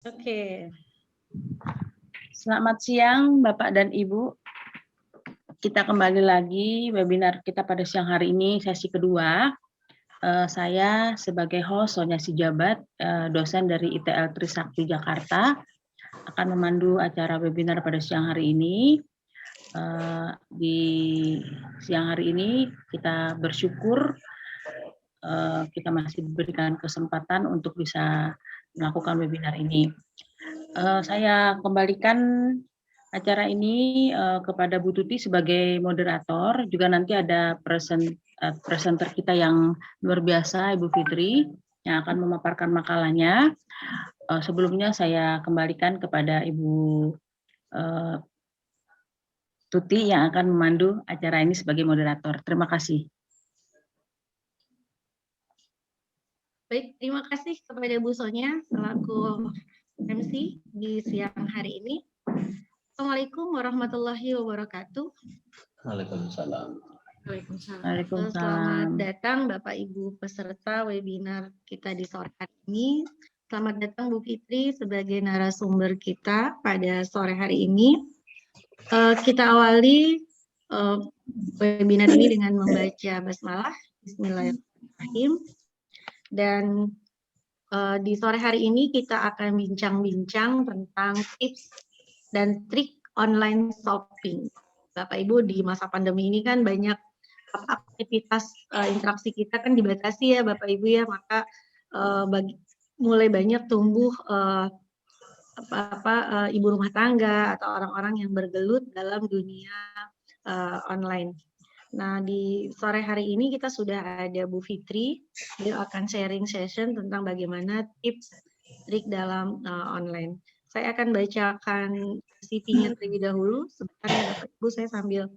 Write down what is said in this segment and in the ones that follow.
Oke. Selamat siang Bapak dan Ibu. Kita kembali lagi webinar kita pada siang hari ini, sesi kedua. Saya sebagai host Sonia Sijabat, dosen dari ITL Trisakti Jakarta, akan memandu acara webinar pada siang hari ini. Di siang hari ini kita bersyukur kita masih diberikan kesempatan untuk bisa melakukan webinar ini. Saya kembalikan acara ini kepada Bu Tuti sebagai moderator. Juga nanti ada presenter kita yang luar biasa, Ibu Fitri, yang akan memaparkan makalahnya. Sebelumnya saya kembalikan kepada Ibu Tuti yang akan memandu acara ini sebagai moderator. Terima kasih. Baik, terima kasih kepada Bu Sonia selaku MC di siang hari ini. Assalamualaikum warahmatullahi wabarakatuh. Waalaikumsalam. Waalaikumsalam. Selamat datang Bapak Ibu peserta webinar kita di sore hari ini. Selamat datang Bu Fitri sebagai narasumber kita pada sore hari ini. Kita awali webinar ini dengan membaca basmalah. Bismillahirrahmanirrahim. Dan di sore hari ini kita akan bincang-bincang tentang tips dan trik online shopping. Bapak Ibu, di masa pandemi ini kan banyak aktivitas interaksi kita kan dibatasi ya Bapak Ibu ya, maka mulai banyak tumbuh ibu rumah tangga atau orang-orang yang bergelut dalam dunia online. Nah, di sore hari ini kita sudah ada Bu Fitri, beliau akan sharing session tentang bagaimana tips trik dalam online. Saya akan bacakan CV-nya terlebih dahulu. Sebentar ya Bapak Ibu, saya sambil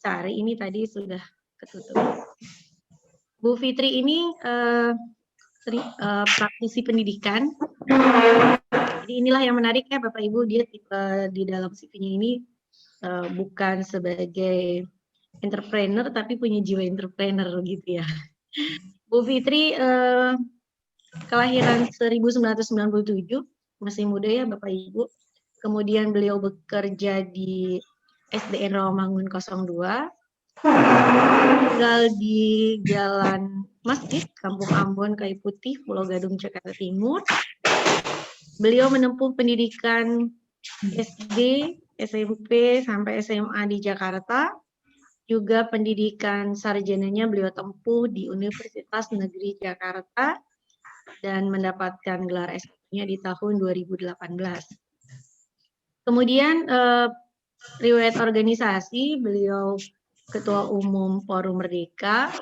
cari, ini tadi sudah ketutup. Bu Fitri ini praktisi pendidikan. Jadi inilah yang menarik ya Bapak Ibu, dia di dalam CV-nya ini bukan sebagai entrepreneur tapi punya jiwa entrepreneur gitu ya. Bu Fitri kelahiran 1997, masih muda ya Bapak Ibu. Kemudian beliau bekerja di SDN Rawamangun 02. Tinggal di Jalan Masjid, Kampung Ambon, Kayu Putih, Pulau Gadung, Jakarta Timur. Beliau menempuh pendidikan SD, SMP, sampai SMA di Jakarta. Juga pendidikan sarjananya beliau tempuh di Universitas Negeri Jakarta dan mendapatkan gelar S1-nya di tahun 2018. Kemudian riwayat organisasi, beliau Ketua Umum Forum Merdeka,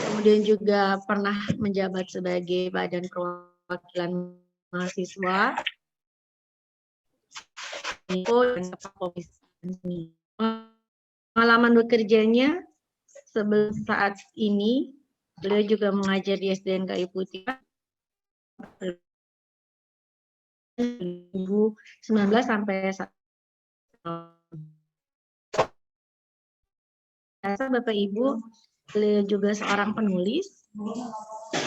kemudian juga pernah menjabat sebagai Badan Perwakilan Mahasiswa, dan Komisi. Pengalaman bekerjanya sebelum saat ini, beliau juga mengajar di SDN Kayu Putih 2019 sampai Bapak Ibu, beliau juga seorang penulis,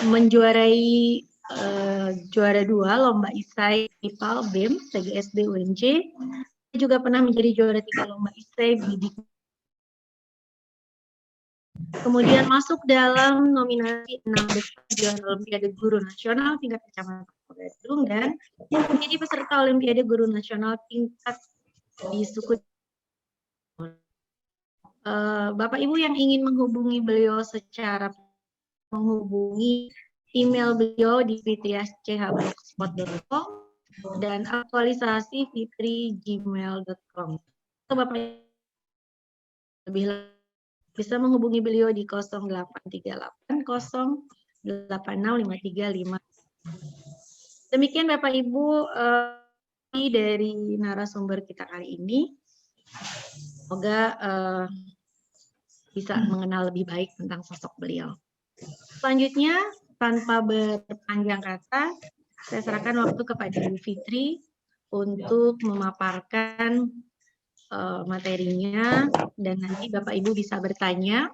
menjuarai juara 2 lomba isai IPAL BEM TGSD UNJ, juga pernah menjadi juara 3 lomba isai bidik. Kemudian masuk dalam nominasi 6 besar juara Olimpiade Guru Nasional tingkat kecamatan Bandung dan menjadi peserta Olimpiade Guru Nasional tingkat di suku. Bapak Ibu yang ingin menghubungi beliau secara menghubungi email beliau di fitriasch@blogspot.com dan aktualisasi fitri@gmail.com. Bapak lebih bisa menghubungi beliau di 0838086535. Demikian Bapak Ibu dari narasumber kita kali ini. Semoga bisa mengenal lebih baik tentang sosok beliau. Selanjutnya, tanpa berpanjang kata, saya serahkan waktu kepada Bu Fitri untuk memaparkan materinya, dan nanti Bapak Ibu bisa bertanya.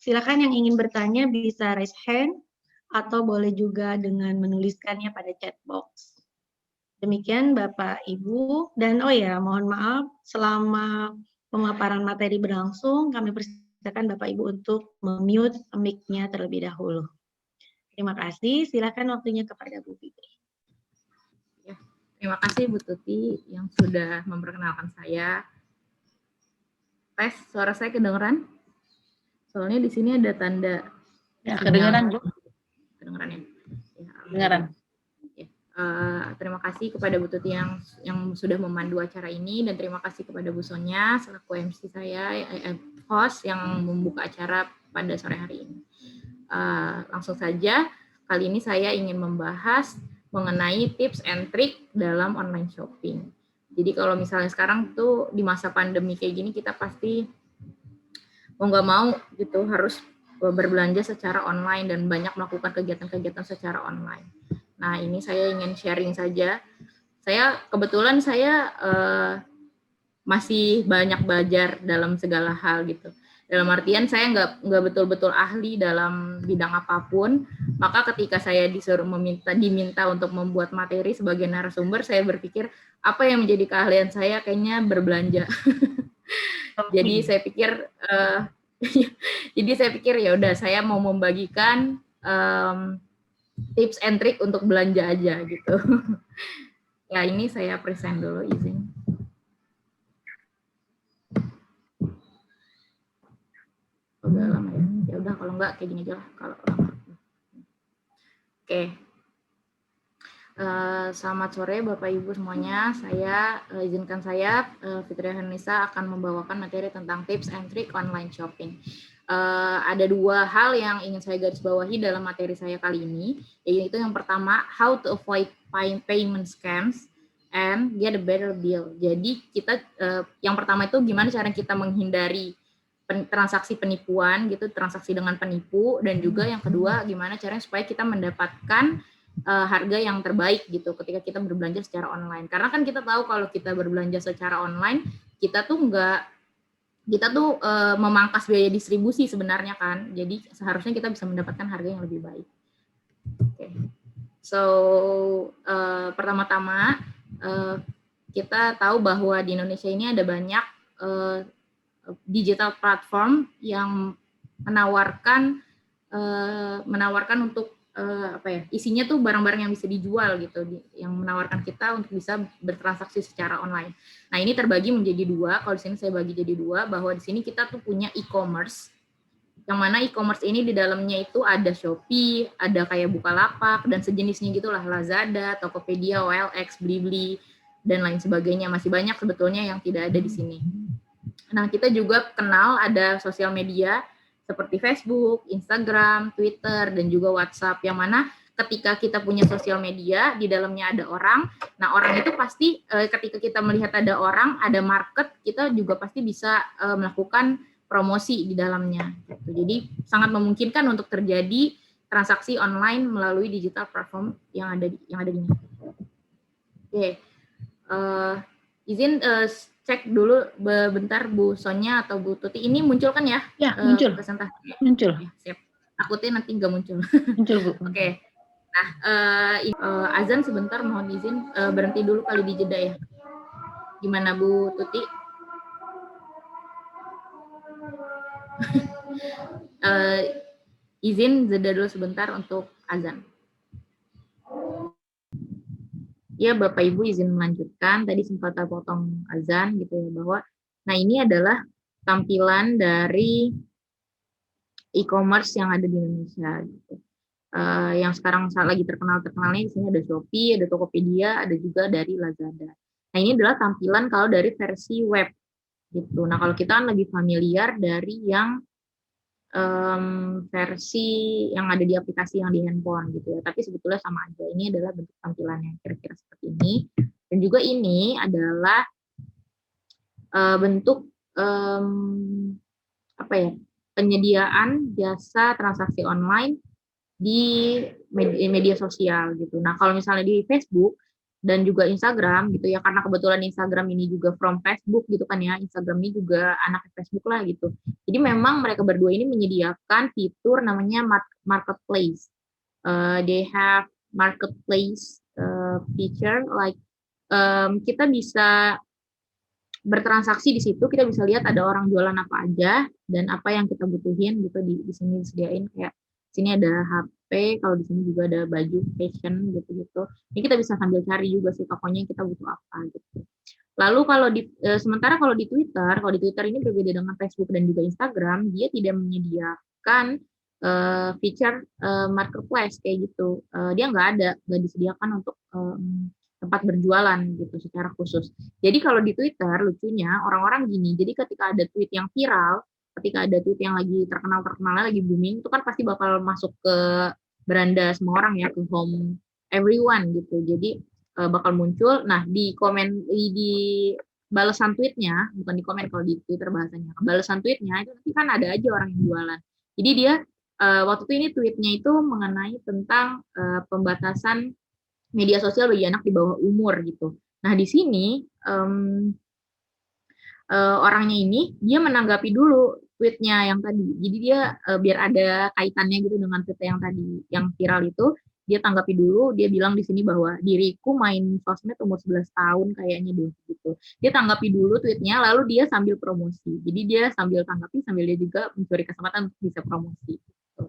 Silakan yang ingin bertanya bisa raise hand atau boleh juga dengan menuliskannya pada chat box. Demikian Bapak Ibu, dan oh ya mohon maaf selama pemaparan materi berlangsung kami persilakan Bapak Ibu untuk mute mic-nya terlebih dahulu. Terima kasih, silakan waktunya kepada Bu Fitri. Ya, terima kasih Bu Tuti yang sudah memperkenalkan saya. Tes, suara saya kedengeran? Soalnya di sini ada tanda. Ya, sinyal. kedengeran, Bu. Kedengeran ya? Ya, Kedengeran. Terima kasih kepada Bu Tuti yang sudah memandu acara ini, dan terima kasih kepada Bu Sonya selaku MC saya, host yang membuka acara pada sore hari ini. Langsung saja, kali ini saya ingin membahas mengenai tips and trick dalam online shopping. Jadi kalau misalnya sekarang tuh di masa pandemi kayak gini, kita pasti mau nggak mau gitu harus berbelanja secara online dan banyak melakukan kegiatan-kegiatan secara online. Nah, ini saya ingin sharing saja. Kebetulan saya masih banyak belajar dalam segala hal gitu. Dalam artian saya nggak betul-betul ahli dalam bidang apapun. Maka ketika saya diminta untuk membuat materi sebagai narasumber, saya berpikir apa yang menjadi keahlian saya, kayaknya berbelanja. Jadi saya pikir ya udah, saya mau membagikan tips and trick untuk belanja aja gitu. Ya, ini saya present dulu, izin. Udah lama ya. Ya udah, kalau enggak kayak gini aja lah kalau lama. Oke. Selamat sore Bapak Ibu semuanya. Izinkan saya Fitri Hanisa akan membawakan materi tentang tips and trick online shopping. Ada dua hal yang ingin saya garis bawahi dalam materi saya kali ini, yaitu yang pertama, how to avoid payment scams and get a better deal. Jadi kita yang pertama itu gimana cara kita menghindari transaksi penipuan gitu, transaksi dengan penipu, dan juga yang kedua gimana caranya supaya kita mendapatkan harga yang terbaik gitu ketika kita berbelanja secara online. Karena kan kita tahu kalau kita berbelanja secara online, kita tuh memangkas biaya distribusi sebenarnya kan. Jadi seharusnya kita bisa mendapatkan harga yang lebih baik. Okay. So pertama-tama kita tahu bahwa di Indonesia ini ada banyak digital platform yang menawarkan untuk isinya tuh barang-barang yang bisa dijual gitu, yang menawarkan kita untuk bisa bertransaksi secara online. Nah, ini terbagi menjadi dua. Kalau di sini saya bagi jadi dua, bahwa di sini kita tuh punya e-commerce, yang mana e-commerce ini di dalamnya itu ada Shopee, ada kayak Bukalapak dan sejenisnya gitulah, Lazada, Tokopedia, OLX, Blibli dan lain sebagainya. Masih banyak sebetulnya yang tidak ada di sini. Nah, kita juga kenal ada sosial media seperti Facebook, Instagram, Twitter, dan juga WhatsApp, yang mana ketika kita punya sosial media, di dalamnya ada orang, nah orang itu pasti ketika kita melihat ada orang, ada market, kita juga pasti bisa melakukan promosi di dalamnya. Jadi sangat memungkinkan untuk terjadi transaksi online melalui digital platform yang ada di sini. Oke, izin cek dulu bentar Bu Sonya atau Bu Tuti, ini muncul kan ya? Ya, muncul. Presentasi. Muncul. Ya, siap. Takutnya nanti nggak muncul. Muncul, Bu. Oke. Nah, azan sebentar, mohon izin berhenti dulu kali di jeda ya. Gimana Bu Tuti? Izin jeda dulu sebentar untuk azan. Ya, Bapak Ibu izin melanjutkan. Tadi sempat terpotong azan gitu ya, bahwa nah ini adalah tampilan dari e-commerce yang ada di Indonesia gitu. Yang sekarang lagi terkenalnya di sini ada Shopee, ada Tokopedia, ada juga dari Lazada. Nah, ini adalah tampilan kalau dari versi web gitu. Nah, kalau kita kan lebih familiar dari yang versi yang ada di aplikasi yang di handphone gitu ya, tapi sebetulnya sama aja. Ini adalah bentuk tampilannya kira-kira seperti ini, dan juga ini adalah bentuk penyediaan jasa transaksi online di media sosial gitu. Nah, kalau misalnya di Facebook dan juga Instagram gitu ya, karena kebetulan Instagram ini juga from Facebook gitu kan ya, Instagram ini juga anak Facebook lah gitu. Jadi memang mereka berdua ini menyediakan fitur namanya marketplace. They have marketplace feature like kita bisa bertransaksi di situ, kita bisa lihat ada orang jualan apa aja dan apa yang kita butuhin gitu di sini disediain kayak sini ada HP, kalau di sini juga ada baju fashion gitu-gitu. Ini kita bisa sambil cari juga sih tokonya kita butuh apa gitu. Lalu kalau sementara kalau di Twitter ini berbeda dengan Facebook dan juga Instagram, dia tidak menyediakan feature marketplace kayak gitu. Dia nggak disediakan untuk tempat berjualan gitu secara khusus. Jadi kalau di Twitter lucunya orang-orang gini, jadi ketika ada tweet yang viral, ketika ada tweet yang lagi terkenalnya lagi booming, itu kan pasti bakal masuk ke beranda semua orang ya, ke home everyone gitu. Jadi bakal muncul. Nah di komen di balasan tweetnya, bukan di komen kalau di Twitter bahasanya, balasan tweetnya itu nanti kan ada aja orang yang jualan. Jadi dia waktu itu ini tweetnya itu mengenai tentang pembatasan media sosial bagi anak di bawah umur gitu. Nah di sini orangnya ini dia menanggapi dulu tweetnya yang tadi. Jadi dia biar ada kaitannya gitu dengan tweet yang tadi yang viral itu, dia tanggapi dulu. Dia bilang di sini bahwa diriku main sosmed umur 11 tahun kayaknya deh gitu. Dia tanggapi dulu tweetnya, lalu dia sambil promosi. Jadi dia sambil tanggapi sambil dia juga mencuri kesempatan untuk bisa promosi. Gitu.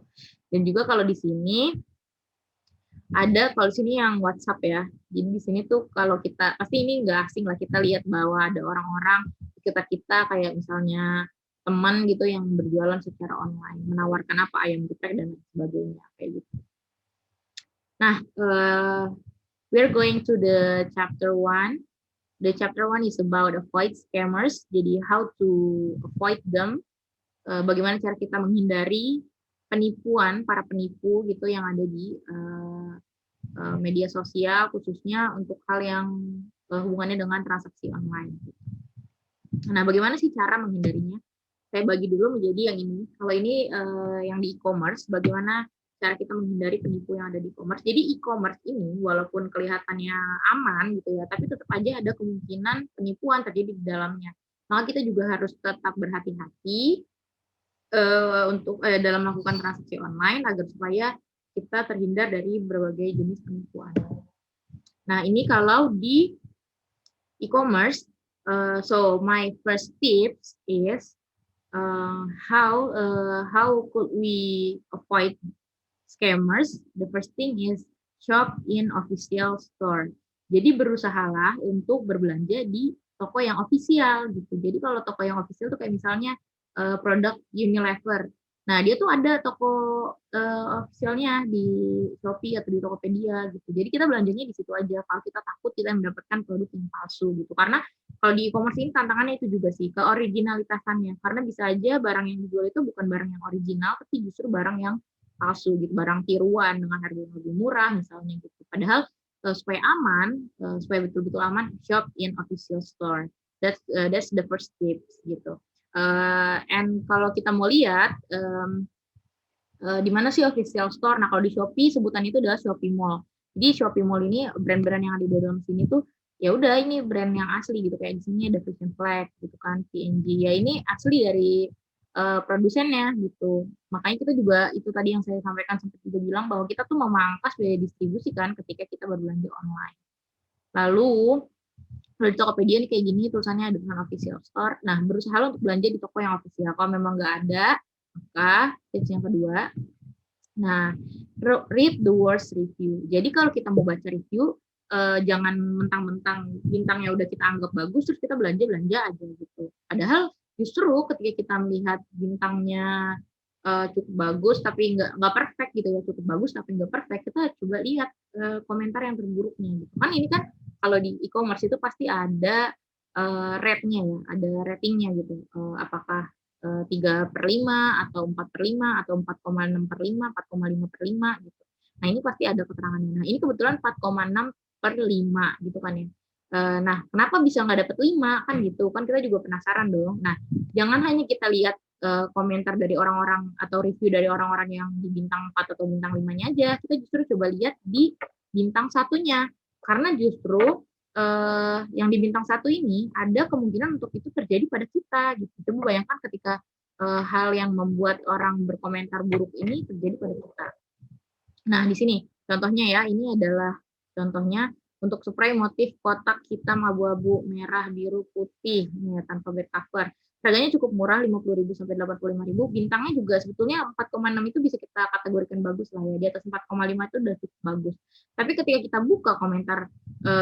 Dan juga kalau di sini ada kalau sini yang WhatsApp ya. Jadi di sini tuh kalau kita pasti ini nggak asing lah kita lihat bahwa ada orang-orang sekitar kita kayak misalnya teman gitu yang berjualan secara online, menawarkan apa ayam geprek dan sebagainya kayak gitu. Nah, we're going to the chapter 1. The chapter 1 is about avoid scammers. Jadi how to avoid them. Bagaimana cara kita menghindari penipuan, para penipu gitu yang ada di media sosial, khususnya untuk hal yang hubungannya dengan transaksi online. Nah, bagaimana sih cara menghindarinya? Saya bagi dulu menjadi yang ini. Kalau ini yang di e-commerce, bagaimana cara kita menghindari penipu yang ada di e-commerce. Jadi e-commerce ini walaupun kelihatannya aman gitu ya, tapi tetap aja ada kemungkinan penipuan terjadi di dalamnya. Maka kita juga harus tetap berhati-hati untuk dalam melakukan transaksi online agar supaya kita terhindar dari berbagai jenis penipuan. Nah, ini kalau di e-commerce, so my first tips is how could we avoid scammers? The first thing is shop in official store. Jadi berusahalah untuk berbelanja di toko yang official gitu. Jadi kalau toko yang official itu kayak misalnya produk Unilever. Nah, dia tuh ada toko officialnya di Shopee atau di Tokopedia gitu. Jadi kita belanjanya di situ aja. Kalau kita takut kita mendapatkan produk yang palsu gitu. Karena kalau di e-commerce ini tantangannya itu juga sih, keoriginalitasannya. Karena bisa aja barang yang dijual itu bukan barang yang original, tapi justru barang yang palsu gitu, barang tiruan dengan harga yang lebih murah misalnya gitu. Padahal supaya aman, supaya betul-betul aman, shop in official store. That's the first tips gitu. And kalau kita mau lihat di mana sih official store? Nah, kalau di Shopee sebutan itu adalah Shopee Mall. Jadi Shopee Mall ini brand-brand yang ada di dalam sini tuh ya udah ini brand yang asli gitu, kayak di sini ada Vision Flag gitu kan, P&G. Ya ini asli dari produsennya gitu. Makanya kita juga itu tadi yang saya sampaikan sempat juga bilang bahwa kita tuh memangkas biaya distribusi kan ketika kita berbelanja online. Lalu kalau di Tokopedia ini kayak gini tulisannya ada dengan official store. Nah, berusaha untuk belanja di toko yang official. Kalau memang nggak ada, maka tips yang kedua, nah, read the worst review. Jadi kalau kita mau baca review, jangan mentang-mentang bintangnya udah kita anggap bagus, terus kita belanja aja gitu. Padahal justru ketika kita melihat bintangnya cukup bagus tapi nggak perfect gitu ya, cukup bagus tapi nggak perfect, kita coba lihat komentar yang terburuknya gitu. Kan ini kan kalau di e-commerce itu pasti ada rate-nya ya, ada ratingnya gitu. Apakah 3/5 atau 4/5 atau 4,6/5, 4,5/5 gitu. Nah, ini pasti ada keterangannya. Nah, ini kebetulan 4,6/5 gitu kan ya. Nah, kenapa bisa nggak dapet 5 kan gitu? Kan kita juga penasaran dong. Nah, jangan hanya kita lihat komentar dari orang-orang atau review dari orang-orang yang di bintang 4 atau bintang 5-nya aja. Kita justru coba lihat di bintang 1-nya. Karena justru yang di bintang 1 ini ada kemungkinan untuk itu terjadi pada kita gitu. Coba bayangkan ketika hal yang membuat orang berkomentar buruk ini terjadi pada kita. Nah, di sini contohnya ya, ini adalah contohnya untuk spray motif kotak hitam, abu-abu, merah, biru, putih, ini ya, tanpa back cover. Harganya cukup murah, 50.000 sampai 85.000. Bintangnya juga sebetulnya 4,6 itu bisa kita kategorikan bagus lah ya. Di atas 4,5 itu udah cukup bagus. Tapi ketika kita buka komentar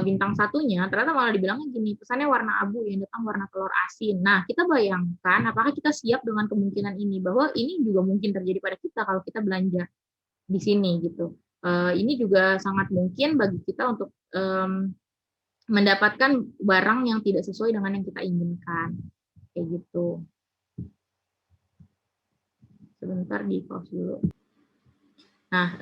bintang satunya, ternyata malah dibilangnya gini, pesannya warna abu yang datang warna telur asin. Nah, kita bayangkan apakah kita siap dengan kemungkinan ini, bahwa ini juga mungkin terjadi pada kita kalau kita belanja di sini gitu. Ini juga sangat mungkin bagi kita untuk mendapatkan barang yang tidak sesuai dengan yang kita inginkan. Kayak gitu. Sebentar di pause dulu. Nah,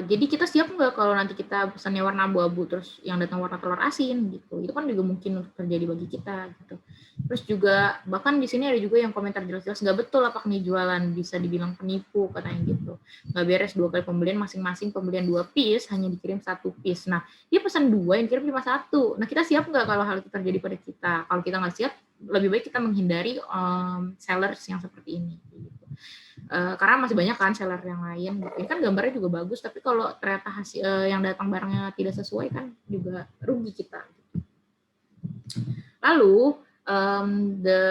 jadi kita siap nggak kalau nanti kita pesannya warna abu-abu terus yang datang warna telur asin gitu. Itu kan juga mungkin untuk terjadi bagi kita gitu. Terus juga bahkan di sini ada juga yang komentar jelas-jelas nggak betul apa nih jualan, bisa dibilang penipu katanya gitu. Nggak beres 2 kali pembelian, masing-masing pembelian 2 piece hanya dikirim 1 piece. Nah, dia pesan 2 yang kirim cuma 1. Nah, kita siap nggak kalau hal itu terjadi pada kita? Kalau kita nggak siap, lebih baik kita menghindari sellers yang seperti ini gitu. Karena masih banyak kan seller yang lain gitu. Ini kan gambarnya juga bagus, tapi kalau ternyata hasil yang datang barangnya tidak sesuai kan juga rugi kita. Lalu the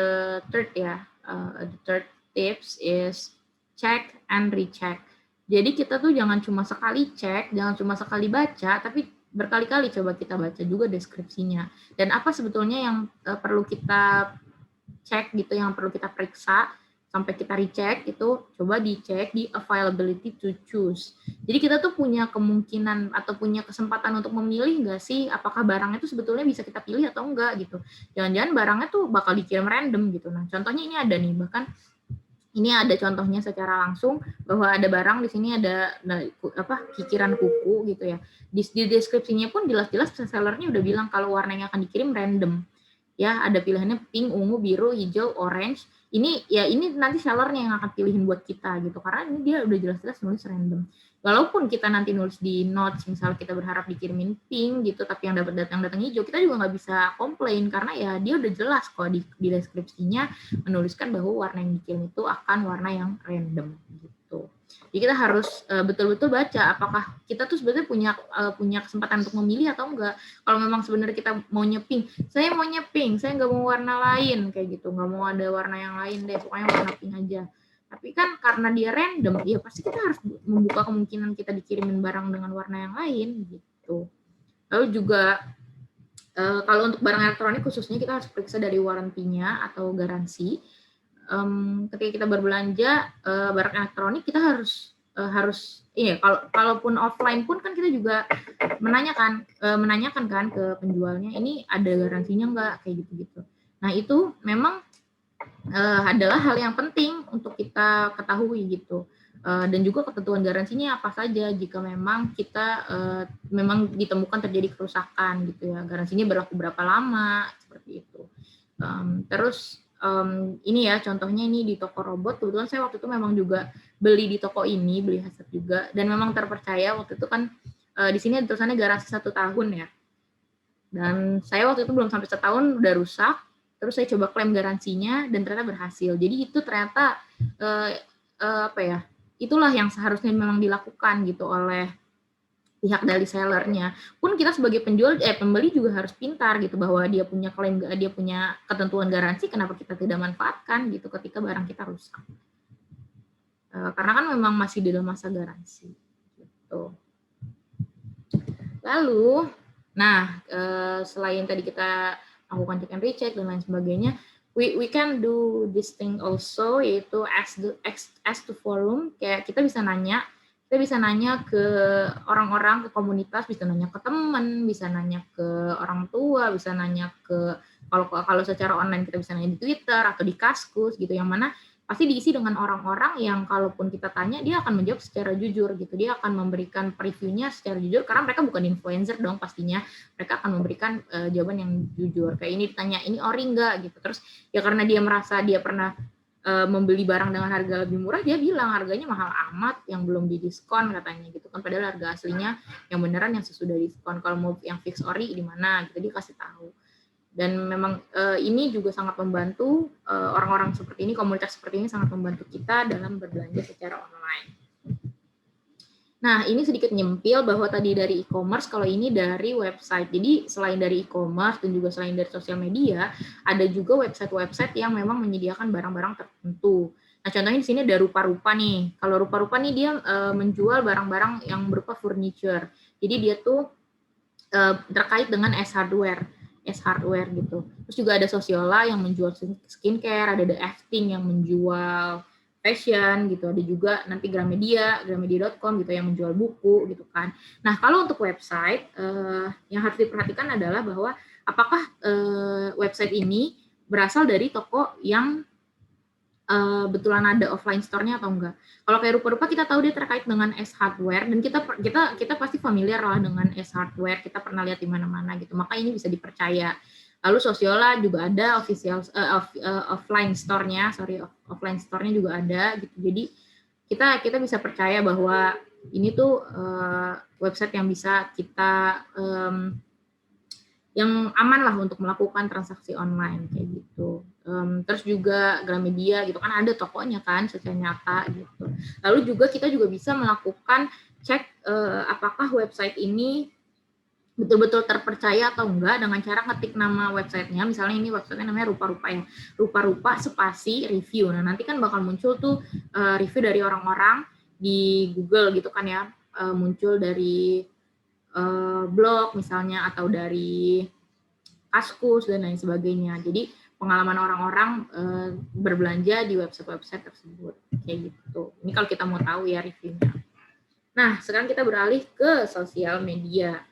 third tips is check and recheck. Jadi kita tuh jangan cuma sekali cek, jangan cuma sekali baca, tapi berkali-kali coba kita baca juga deskripsinya. Dan apa sebetulnya yang perlu kita cek gitu, yang perlu kita periksa sampai kita recheck, itu coba dicek di availability to choose. Jadi kita tuh punya kemungkinan atau punya kesempatan untuk memilih nggak sih apakah barangnya itu sebetulnya bisa kita pilih atau enggak gitu. Jangan-jangan barangnya tuh bakal dikirim random gitu. Nah, contohnya ini ada nih, bahkan ini ada contohnya secara langsung bahwa ada barang di sini ada kikiran kuku gitu ya. Di deskripsinya pun jelas-jelas sellernya udah bilang kalau warnanya akan dikirim random. Ya, ada pilihannya pink, ungu, biru, hijau, orange. Ini nanti sellernya yang akan pilihin buat kita gitu, karena ini dia udah jelas-jelas nulis random. Walaupun kita nanti nulis di notes, misalnya kita berharap dikirimin pink gitu, tapi yang datang hijau, kita juga nggak bisa komplain karena ya dia udah jelas kok di deskripsinya menuliskan bahwa warna yang dikirim itu akan warna yang random gitu. Jadi kita harus betul-betul baca apakah kita tuh sebenarnya punya kesempatan untuk memilih atau enggak. Kalau memang sebenarnya kita maunya pink, saya maunya pink, saya nggak mau warna lain kayak gitu, nggak mau ada warna yang lain deh, pokoknya warna pink aja. Tapi kan karena dia random, ya pasti kita harus membuka kemungkinan kita dikirimin barang dengan warna yang lain gitu. Lalu juga kalau untuk barang elektronik khususnya kita harus periksa dari warantinya atau garansi. Ketika kita berbelanja barang elektronik, kita harus kalaupun offline pun kan kita juga menanyakan kan ke penjualnya, ini ada garansinya nggak, kayak gitu-gitu. Nah, itu memang adalah hal yang penting untuk kita ketahui gitu. Dan juga ketentuan garansinya apa saja jika memang kita memang ditemukan terjadi kerusakan gitu ya. Garansinya berlaku berapa lama, seperti itu. Terus ini ya contohnya ini di toko robot. Kebetulan saya waktu itu memang juga beli di toko ini, beli headset juga, dan memang terpercaya. Waktu itu kan di sini tulisannya garansi 1 tahun ya, dan saya waktu itu belum sampai 1 tahun udah rusak. Terus saya coba klaim garansinya dan ternyata berhasil. Jadi itu ternyata itulah yang seharusnya memang dilakukan gitu oleh pihak dari sellernya. Pun kita sebagai pembeli juga harus pintar gitu, bahwa dia punya klaim, dia punya ketentuan garansi, kenapa kita tidak manfaatkan gitu ketika barang kita rusak. Karena kan memang masih di dalam masa garansi gitu. Lalu, selain tadi kita lakukan check and recheck dan lain sebagainya, we can do this thing also, yaitu as to forum. Kayak kita bisa nanya ke orang-orang, ke komunitas, bisa nanya ke teman, bisa nanya ke orang tua, bisa nanya ke kalau secara online kita bisa nanya di Twitter atau di Kaskus gitu, yang mana pasti diisi dengan orang-orang yang kalaupun kita tanya dia akan menjawab secara jujur gitu, dia akan memberikan previewnya secara jujur karena mereka bukan influencer dong, pastinya mereka akan memberikan jawaban yang jujur. Kayak ini ditanya ini ori enggak gitu, terus ya karena dia merasa dia pernah membeli barang dengan harga lebih murah, dia bilang harganya mahal amat yang belum didiskon katanya gitu kan, padahal harga aslinya yang beneran yang sesudah diskon. Kalau mau yang fix ori di mana gitu dia kasih tahu. Dan memang ini juga sangat membantu orang-orang seperti ini, komunitas seperti ini sangat membantu kita dalam berbelanja secara online. Nah, ini sedikit nyempil bahwa tadi dari e-commerce, kalau ini dari website. Jadi, selain dari e-commerce dan juga selain dari sosial media, ada juga website-website yang memang menyediakan barang-barang tertentu. Nah, contohnya di sini ada Rupa-Rupa nih. Kalau Rupa-Rupa nih dia menjual barang-barang yang berupa furniture. Jadi, dia tuh terkait dengan S-hardware gitu. Terus juga ada Sosiola yang menjual skincare, ada The Efting yang menjual fashion gitu, ada juga nanti gramedia.com gitu yang menjual buku gitu kan. Nah, kalau untuk website yang harus diperhatikan adalah bahwa apakah website ini berasal dari toko yang betulan ada offline store-nya atau enggak. Kalau kayak Rupa-Rupa kita tahu dia terkait dengan S-hardware dan kita pasti familiar lah dengan S-hardware, kita pernah lihat di mana-mana gitu. Maka ini bisa dipercaya. Lalu Sosiola juga ada offline store-nya, offline store-nya juga ada gitu. Jadi kita bisa percaya bahwa ini tuh website yang bisa kita yang aman lah untuk melakukan transaksi online kayak gitu. Terus juga Gramedia gitu kan ada tokonya kan secara nyata gitu. Lalu juga kita juga bisa melakukan cek apakah website ini betul-betul terpercaya atau enggak dengan cara ngetik nama websitenya. Misalnya ini websitenya namanya Rupa-Rupa ya. Rupa-Rupa spasi review. Nah, nanti kan bakal muncul tuh review dari orang-orang di Google gitu kan ya. Muncul dari blog misalnya atau dari Kaskus dan lain sebagainya. Jadi pengalaman orang-orang berbelanja di website-website tersebut kayak gitu. Ini kalau kita mau tahu ya reviewnya. Nah, sekarang kita beralih ke sosial media.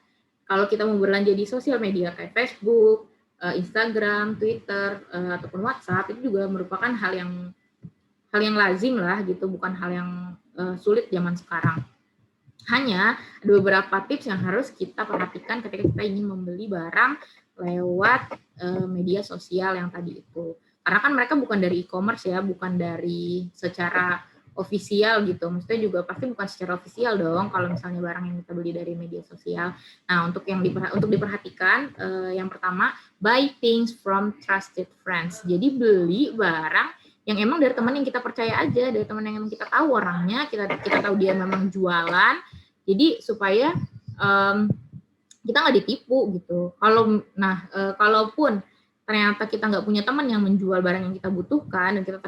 Kalau kita mau berlanja di sosial media kayak Facebook, Instagram, Twitter, ataupun WhatsApp, itu juga merupakan hal yang lazim lah gitu, bukan hal yang sulit zaman sekarang. Hanya ada beberapa tips yang harus kita perhatikan ketika kita ingin membeli barang lewat media sosial yang tadi itu. Karena kan mereka bukan dari e-commerce ya, bukan dari secara ofisial gitu. Maksudnya juga pasti bukan secara ofisial dong kalau misalnya barang yang kita beli dari media sosial. Nah, untuk diperhatikan yang pertama, buy things from trusted friends. Jadi beli barang yang emang dari teman yang kita percaya aja, dari teman yang emang kita tahu orangnya, kita tahu dia memang jualan. Jadi supaya kita nggak ditipu gitu. Kalaupun ternyata kita nggak punya teman yang menjual barang yang kita butuhkan dan kita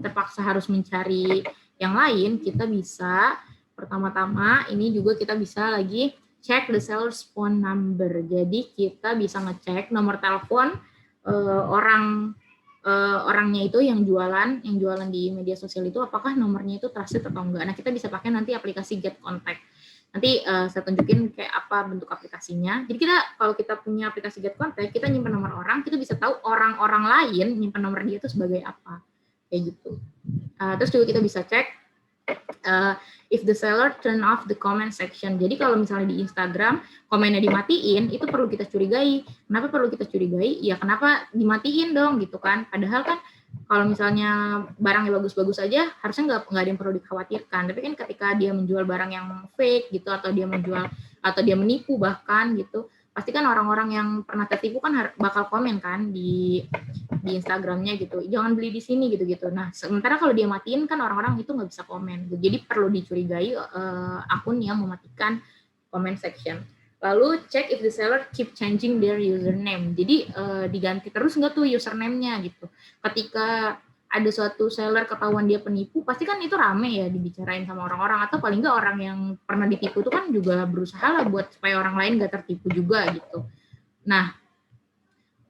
terpaksa harus mencari yang lain, kita bisa pertama-tama ini juga kita bisa lagi cek the seller's phone number. Jadi kita bisa ngecek nomor telepon orangnya itu yang jualan di media sosial itu apakah nomornya itu trusted atau enggak. Nah, kita bisa pakai nanti aplikasi Get Contact. Nanti saya tunjukin kayak apa bentuk aplikasinya. Jadi kalau kita punya aplikasi Get Contact, kita nyimpan nomor orang, kita bisa tahu orang-orang lain nyimpan nomor dia itu sebagai apa. Kayak gitu. Terus juga kita bisa cek if the seller turn off the comment section. Jadi kalau misalnya di Instagram komennya dimatiin, itu perlu kita curigai. Kenapa perlu kita curigai? Ya kenapa dimatiin dong gitu kan. Padahal kan kalau misalnya barangnya bagus-bagus aja, harusnya nggak ada yang perlu dikhawatirkan. Tapi kan ketika dia menjual barang yang fake gitu, atau dia menipu bahkan gitu, pasti kan orang-orang yang pernah tertipu kan bakal komen kan di Instagramnya gitu, jangan beli di sini gitu-gitu. Nah, sementara kalau dia matiin kan orang-orang itu nggak bisa komen. Jadi perlu dicurigai akun yang mematikan comment section. Lalu check if the seller keep changing their username. Jadi diganti terus nggak tuh username-nya gitu. Ketika ada suatu seller ketahuan dia penipu, pasti kan itu rame ya dibicarain sama orang-orang, atau paling nggak orang yang pernah ditipu itu kan juga berusaha lah buat supaya orang lain nggak tertipu juga gitu. Nah,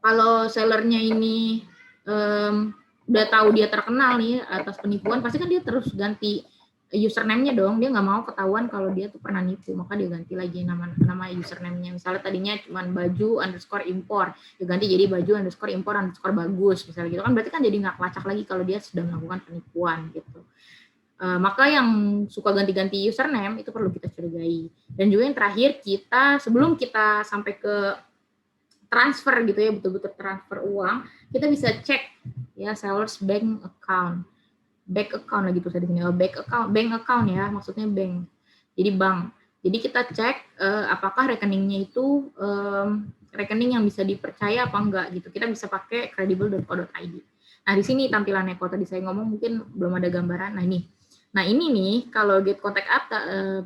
kalau sellernya ini udah tahu dia terkenal nih atas penipuan, pasti kan dia terus ganti username-nya dong. Dia nggak mau ketahuan kalau dia tuh pernah nipu, maka dia ganti lagi nama username-nya. Misalnya tadinya cuma baju_impor, dia ganti jadi baju_impor_bagus misalnya gitu kan. Berarti kan jadi nggak kelacak lagi kalau dia sudah melakukan penipuan gitu. Maka yang suka ganti-ganti username itu perlu kita curigai. Dan juga yang terakhir, sebelum kita sampai ke transfer gitu ya, betul-betul transfer uang, kita bisa cek ya seller's bank account lagi tuh di sini, bank account ya, maksudnya bank. Jadi bank. Jadi kita cek apakah rekeningnya itu rekening yang bisa dipercaya apa enggak gitu. Kita bisa pakai credible.co.id. Nah, di sini tampilannya, kalau tadi saya ngomong mungkin belum ada gambaran. Nah, ini. Nah ini nih kalau get contact up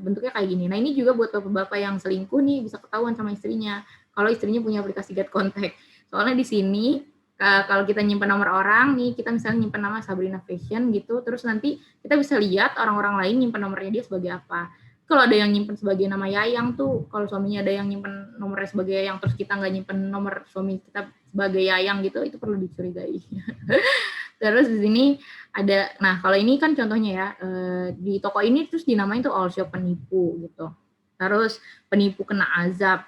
bentuknya kayak gini. Nah ini juga buat bapak-bapak yang selingkuh nih bisa ketahuan sama istrinya kalau istrinya punya aplikasi get contact. Soalnya di sini kalau kita nyimpen nomor orang nih, kita misalnya nyimpen nama Sabrina Fashion gitu, terus nanti kita bisa lihat orang-orang lain nyimpen nomornya dia sebagai apa. Kalau ada yang nyimpen sebagai nama Yayang tuh, kalau suaminya ada yang nyimpen nomornya sebagai Yayang terus kita nggak nyimpen nomor suami kita sebagai Yayang gitu, itu perlu dicurigai. Terus di sini ada, nah kalau ini kan contohnya ya, di toko ini terus dinamain tuh all shop penipu gitu. Terus penipu kena azab,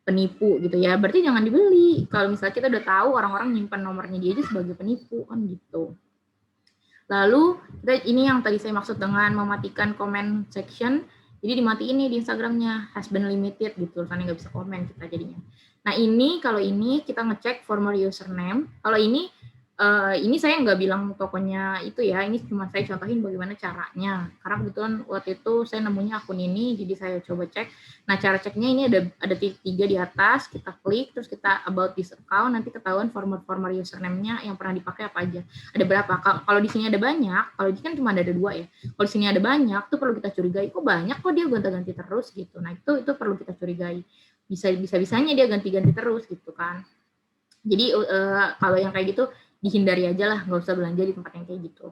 penipu gitu ya, berarti jangan dibeli. Kalau misalnya kita udah tahu orang-orang nyimpan nomornya dia aja sebagai penipu kan gitu. Lalu ini yang tadi saya maksud dengan mematikan comment section, jadi dimatiin nih di Instagramnya, has been limited gitu, karena nggak bisa komen kita jadinya. Nah ini kalau ini kita ngecek former username, kalau ini saya nggak bilang tokonya itu ya, ini cuma saya contohin bagaimana caranya. Karena kebetulan waktu itu saya nemunya akun ini, jadi saya coba cek. Nah cara ceknya ini ada titik 3 di atas, kita klik, terus kita about this account, nanti ketahuan former username-nya yang pernah dipakai apa aja. Ada berapa? Kalau di sini ada banyak, kalau di sini kan cuma ada 2 ya. Kalau di sini ada banyak, tuh perlu kita curigai. Kok banyak kok dia gonta-ganti terus gitu. Nah itu perlu kita curigai. Bisa-bisanya dia ganti-ganti terus gitu kan. Jadi kalau yang kayak gitu dihindari aja lah, nggak usah belanja di tempat yang kayak gitu.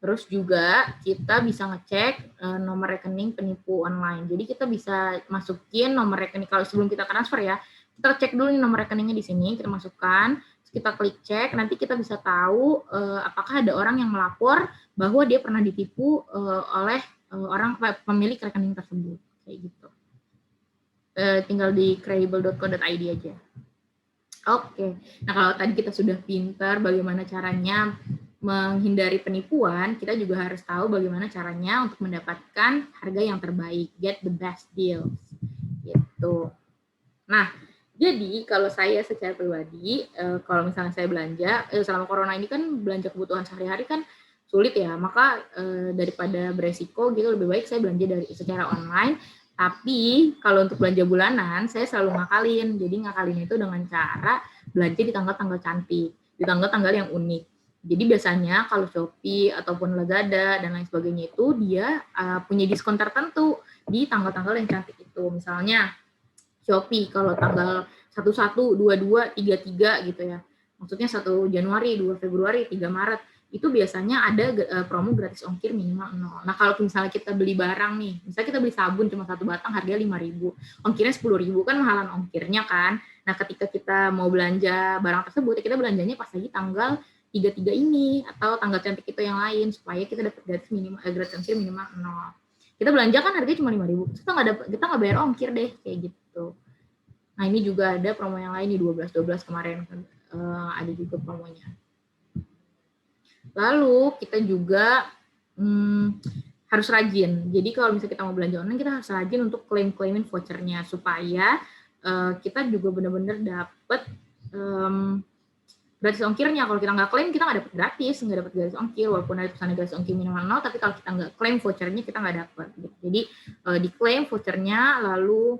Terus juga kita bisa ngecek nomor rekening penipu online. Jadi kita bisa masukin nomor rekening, kalau sebelum kita transfer ya, kita cek dulu nih nomor rekeningnya di sini, kita masukkan, terus kita klik cek, nanti kita bisa tahu apakah ada orang yang melapor bahwa dia pernah ditipu oleh orang pemilik rekening tersebut, kayak gitu. Tinggal di credible.co.id aja. Oke, nah kalau tadi kita sudah pintar bagaimana caranya menghindari penipuan, kita juga harus tahu bagaimana caranya untuk mendapatkan harga yang terbaik, get the best deals, gitu. Nah, jadi kalau saya secara pribadi, kalau misalnya saya belanja, selama corona ini kan belanja kebutuhan sehari-hari kan sulit ya, maka daripada beresiko gitu, lebih baik saya belanja secara online. Tapi kalau untuk belanja bulanan, saya selalu ngakalin. Jadi ngakalin itu dengan cara belanja di tanggal-tanggal cantik, di tanggal-tanggal yang unik. Jadi biasanya kalau Shopee ataupun Lazada dan lain sebagainya itu dia punya diskon tertentu di tanggal-tanggal yang cantik itu. Misalnya Shopee kalau tanggal 11, 22, 33 gitu ya. Maksudnya 1 Januari, 2 Februari, 3 Maret. Itu biasanya ada promo gratis ongkir minimal 0. Nah kalau misalnya kita beli barang nih, misalnya kita beli sabun cuma 1 batang harganya 5.000, ongkirnya 10.000 kan mahalan ongkirnya kan. Nah ketika kita mau belanja barang tersebut, kita belanjanya pas lagi tanggal 33 ini atau tanggal cantik itu yang lain supaya kita dapat gratis ongkir minimal 0. Kita belanja kan harganya cuma 5.000, kita nggak bayar ongkir deh kayak gitu. Nah ini juga ada promo yang lain di 12 kemarin ada juga promonya. Lalu kita juga harus rajin. Jadi kalau misalnya kita mau belanja online, kita harus rajin untuk claimin vouchernya supaya kita juga benar-benar dapat gratis ongkirnya. Kalau kita nggak klaim, kita nggak dapat gratis ongkir. Walaupun ada pesan gratis ongkir minimal 0, tapi kalau kita nggak klaim vouchernya, kita nggak dapat. Jadi diklaim vouchernya, lalu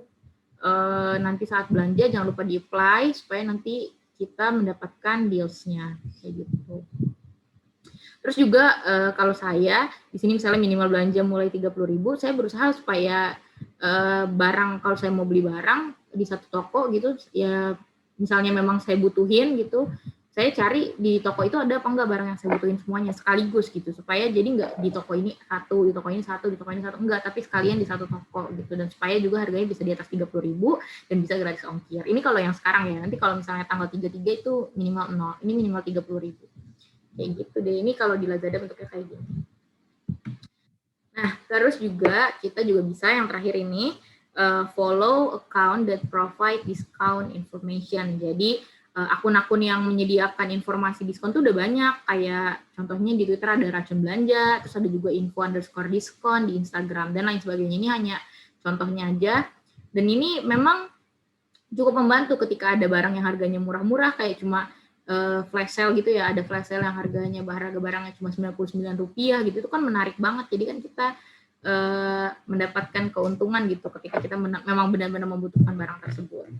nanti saat belanja jangan lupa di-apply supaya nanti kita mendapatkan deals-nya kayak gitu. Terus juga kalau saya di sini misalnya minimal belanja mulai 30.000, saya berusaha supaya barang, kalau saya mau beli barang di satu toko gitu ya, misalnya memang saya butuhin gitu, saya cari di toko itu ada apa enggak barang yang saya butuhin semuanya sekaligus gitu, supaya jadi enggak di toko ini satu, di toko ini satu, di toko ini satu, enggak, tapi sekalian di satu toko gitu, dan supaya juga harganya bisa di atas 30.000 dan bisa gratis ongkir. Ini kalau yang sekarang ya, nanti kalau misalnya tanggal 33 itu minimal 0, ini minimal 30.000. Kayak gitu deh, ini kalau di Lazada bentuknya kayak gini. Nah, terus juga kita juga bisa yang terakhir ini follow account that provide discount information. Jadi akun-akun yang menyediakan informasi diskon tuh udah banyak, kayak contohnya di Twitter ada racun belanja, terus ada juga info_diskon di Instagram dan lain sebagainya. Ini hanya contohnya aja. Dan ini memang cukup membantu ketika ada barang yang harganya murah-murah kayak cuma flash sale gitu ya, ada flash sale yang harga barangnya cuma Rp99 gitu, itu kan menarik banget. Jadi kan kita mendapatkan keuntungan gitu ketika kita memang benar-benar membutuhkan barang tersebut.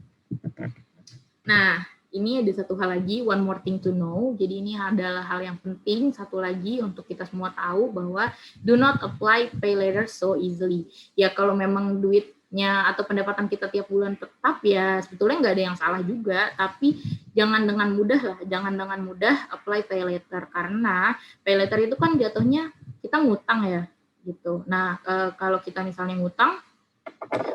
Nah, ini ada satu hal lagi, one more thing to know. Jadi ini adalah hal yang penting, satu lagi untuk kita semua tahu bahwa do not apply pay later so easily. Ya kalau memang duitnya atau pendapatan kita tiap bulan tetap, ya sebetulnya nggak ada yang salah juga, tapi jangan dengan mudah apply pay later, karena pay later itu kan jatuhnya kita ngutang ya gitu. Nah kalau kita misalnya ngutang,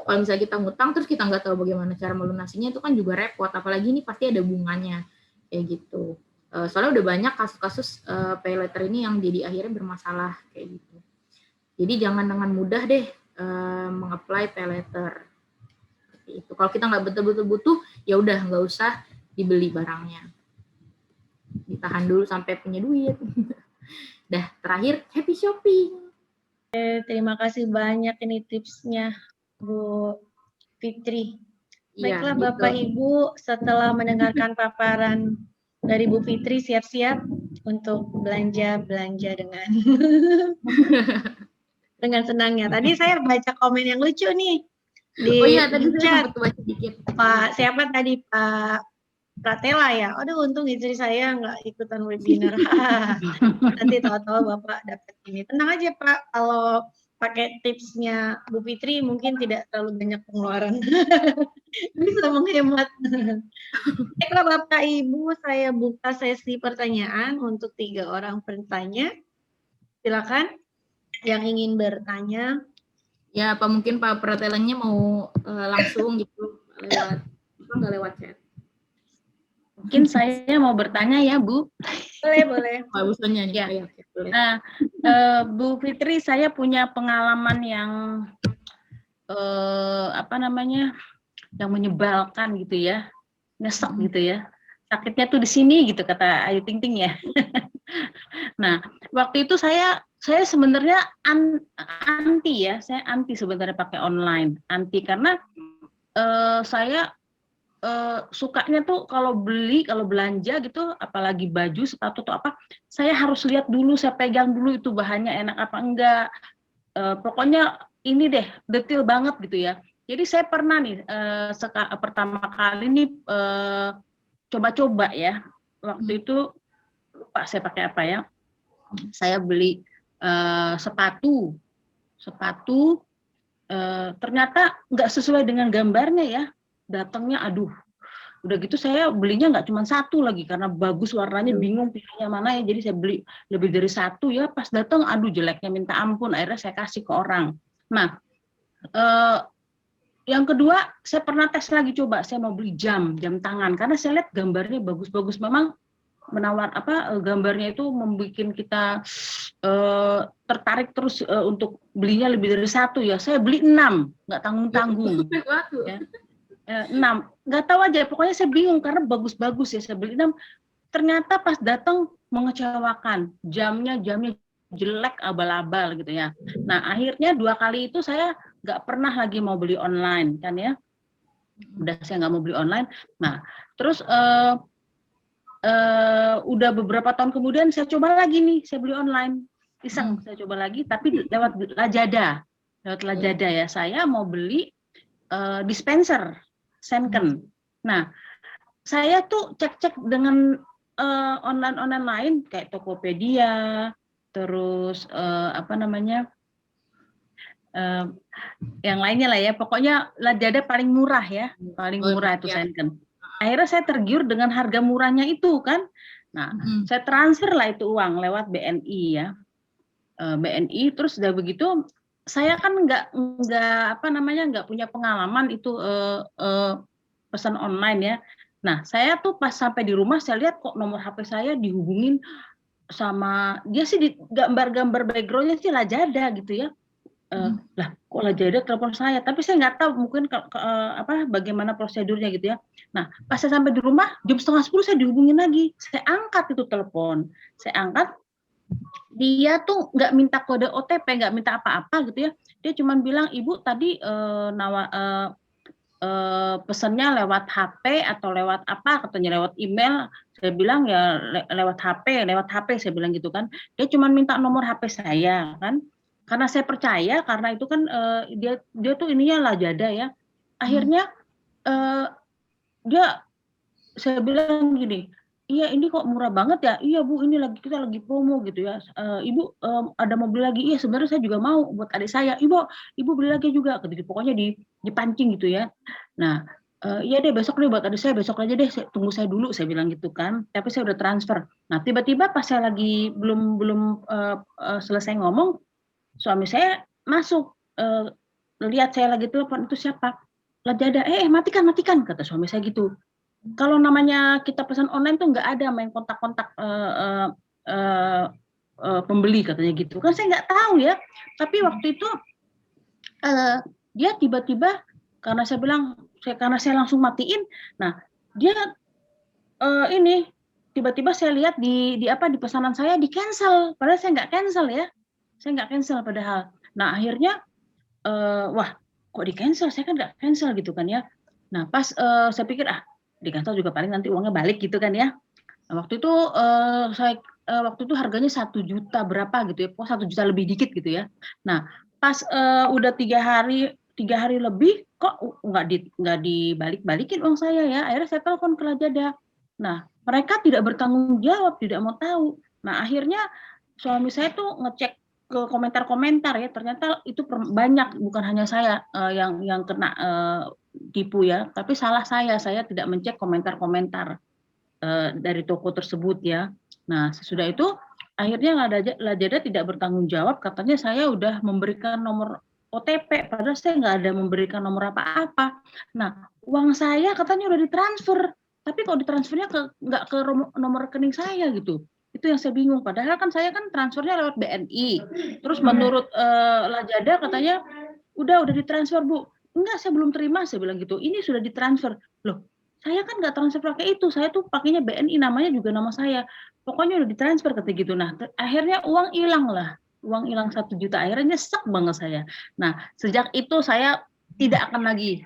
kalau misalnya kita ngutang terus kita nggak tahu bagaimana cara melunasinya, itu kan juga repot, apalagi ini pasti ada bunganya kayak gitu. Soalnya udah banyak kasus-kasus pay later ini yang jadi akhirnya bermasalah kayak gitu. Jadi jangan dengan mudah deh meng-apply pay later. Seperti itu. Kalau kita nggak betul-betul butuh, ya udah nggak usah dibeli barangnya. Ditahan dulu sampai punya duit. Dah, terakhir happy shopping. Terima kasih banyak ini tipsnya, Bu Fitri. Baiklah, Iya, Bapak gitu. Ibu, setelah mendengarkan paparan dari Bu Fitri, siap-siap untuk belanja dengan dengan senangnya. Tadi saya baca komen yang lucu nih di Oh iya, tadi saya chat. sempat baca dikit. Pak siapa tadi, Pak Pratela ya? Aduh, untung istri saya nggak ikutan webinar. Nanti tahu-tahu Bapak dapat ini. Tenang aja Pak, kalau pakai tipsnya Bu Fitri mungkin tidak terlalu banyak pengeluaran. Bisa menghemat. Baiklah Bapak Ibu, saya buka sesi pertanyaan untuk 3 orang penanya. Silakan yang ingin bertanya. Ya, apa mungkin Pak Pratelanya mau langsung gitu lewat chat. Mungkin saya mau bertanya ya, Bu. Boleh. Pak Busonya nih. Ya. Ya, boleh. Nah, Bu Fitri, saya punya pengalaman yang yang menyebalkan gitu ya, nyesek gitu ya. Sakitnya tuh di sini gitu kata Ayu Ting Ting ya. Nah, waktu itu saya sebenarnya anti ya, saya anti sebenarnya pakai online, anti karena saya sukanya tuh kalau belanja gitu, apalagi baju, sepatu atau apa, saya harus lihat dulu, saya pegang dulu itu bahannya enak apa enggak. Pokoknya ini deh, detail banget gitu ya. Jadi saya pernah nih pertama kali nih coba-coba ya. Waktu itu lupa saya pakai apa ya. Saya beli sepatu ternyata nggak sesuai dengan gambarnya ya. Datangnya aduh, udah gitu saya belinya nggak cuma satu lagi karena bagus warnanya, bingung pilihnya mana ya, jadi saya beli lebih dari satu ya, pas datang aduh jeleknya minta ampun, akhirnya saya kasih ke orang. Nah yang kedua saya pernah tes lagi, coba saya mau beli jam tangan karena saya lihat gambarnya bagus-bagus, memang gambarnya itu membuat kita tertarik terus untuk belinya lebih dari satu ya. Saya beli 6, nggak tanggung-tanggung. Ya. 6, nggak tahu aja, pokoknya saya bingung karena bagus-bagus ya, saya beli 6, ternyata pas datang mengecewakan, jamnya jelek, abal-abal gitu ya. Nah akhirnya 2 kali itu saya nggak pernah lagi mau beli online kan ya, udah saya nggak mau beli online. Nah terus udah beberapa tahun kemudian saya coba lagi nih, saya beli online, iseng saya coba lagi, tapi lewat Lazada ya, saya mau beli dispenser Senken. Nah, saya tuh cek-cek dengan online lain kayak Tokopedia, terus yang lainnya lah ya. Pokoknya Lazada paling murah ya, paling murah itu Senken. Akhirnya saya tergiur dengan harga murahnya itu kan. Nah, saya transfer lah itu uang lewat BNI ya. BNI, terus udah begitu saya kan nggak punya pengalaman itu pesan online ya. Nah saya tuh pas sampai di rumah saya lihat kok nomor HP saya dihubungin sama dia sih, di gambar backgroundnya sih Lazada gitu ya. Lah kok Lazada telepon saya, tapi saya nggak tahu mungkin bagaimana prosedurnya gitu ya. Nah pas saya sampai di rumah jam 9:30 saya dihubungin lagi, saya angkat itu telepon, saya angkat. Dia tuh nggak minta kode OTP, nggak minta apa-apa gitu ya. Dia cuma bilang, ibu tadi pesannya lewat HP atau lewat apa, katanya lewat email. Saya bilang ya lewat HP saya bilang gitu kan. Dia cuma minta nomor HP saya kan, karena saya percaya, karena itu kan dia tuh ininya Lazada ya. Akhirnya dia saya bilang gini, iya ini kok murah banget ya, iya Bu ini kita lagi promo gitu ya, Ibu ada mau beli lagi, iya sebenarnya saya juga mau buat adik saya, Ibu beli lagi juga, gitu. Pokoknya dipancing gitu ya. Nah, iya deh besok deh buat adik saya, besok aja deh, tunggu saya dulu, saya bilang gitu kan, tapi saya udah transfer. Nah tiba-tiba pas saya lagi belum selesai ngomong, suami saya masuk, lihat saya lagi telepon, itu siapa? Lazada, matikan, kata suami saya gitu. Kalau namanya kita pesan online tuh nggak ada main kontak-kontak pembeli katanya gitu. Kan saya nggak tahu ya. Tapi waktu itu dia tiba-tiba karena saya langsung matiin. Nah dia ini tiba-tiba saya lihat di pesanan saya di cancel. Padahal saya nggak cancel ya. Saya nggak cancel padahal. Nah akhirnya wah kok di cancel? Saya kan nggak cancel gitu kan ya. Nah pas saya pikir di cancel juga paling nanti uangnya balik gitu kan ya. Nah, waktu itu waktu itu harganya 1 juta berapa gitu ya, kok 1 juta lebih dikit gitu ya. Nah pas udah 3 hari lebih kok nggak dibalik-balikin uang saya ya. Akhirnya saya telepon ke Lazada. Nah mereka tidak bertanggung jawab, tidak mau tahu. Nah akhirnya suami saya tuh ngecek ke komentar-komentar ya, ternyata itu banyak, bukan hanya saya yang kena tipu ya, tapi salah saya tidak mencek komentar-komentar dari toko tersebut ya. Nah sesudah itu akhirnya Lazada tidak bertanggung jawab, katanya saya udah memberikan nomor OTP, padahal saya nggak ada memberikan nomor apa-apa. Nah uang saya katanya udah ditransfer, tapi kok ditransfernya nggak ke nomor rekening saya gitu. Itu yang saya bingung, padahal kan saya kan transfernya lewat BNI. Terus menurut Lazada katanya udah ditransfer Bu. Enggak, saya belum terima, saya bilang gitu. Ini sudah ditransfer. Loh, saya kan nggak transfer pakai itu, saya tuh pakainya BNI, namanya juga nama saya. Pokoknya udah ditransfer kata gitu. Nah, akhirnya uang hilang 1 juta, akhirnya nyesek banget saya. Nah, sejak itu saya tidak akan lagi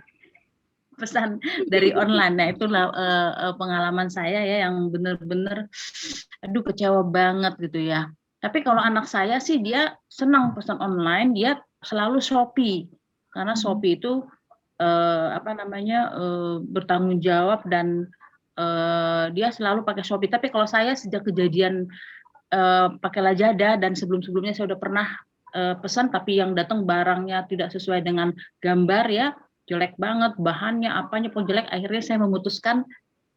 pesan dari online. Nah, itulah pengalaman saya ya yang benar-benar aduh kecewa banget gitu ya. Tapi kalau anak saya sih dia senang pesan online, dia selalu Shopee. Karena Shopee itu bertanggung jawab dan dia selalu pakai Shopee. Tapi kalau saya sejak kejadian pakai Lazada dan sebelum-sebelumnya saya udah pernah pesan tapi yang datang barangnya tidak sesuai dengan gambar ya, jelek banget, bahannya apanya pun jelek, akhirnya saya memutuskan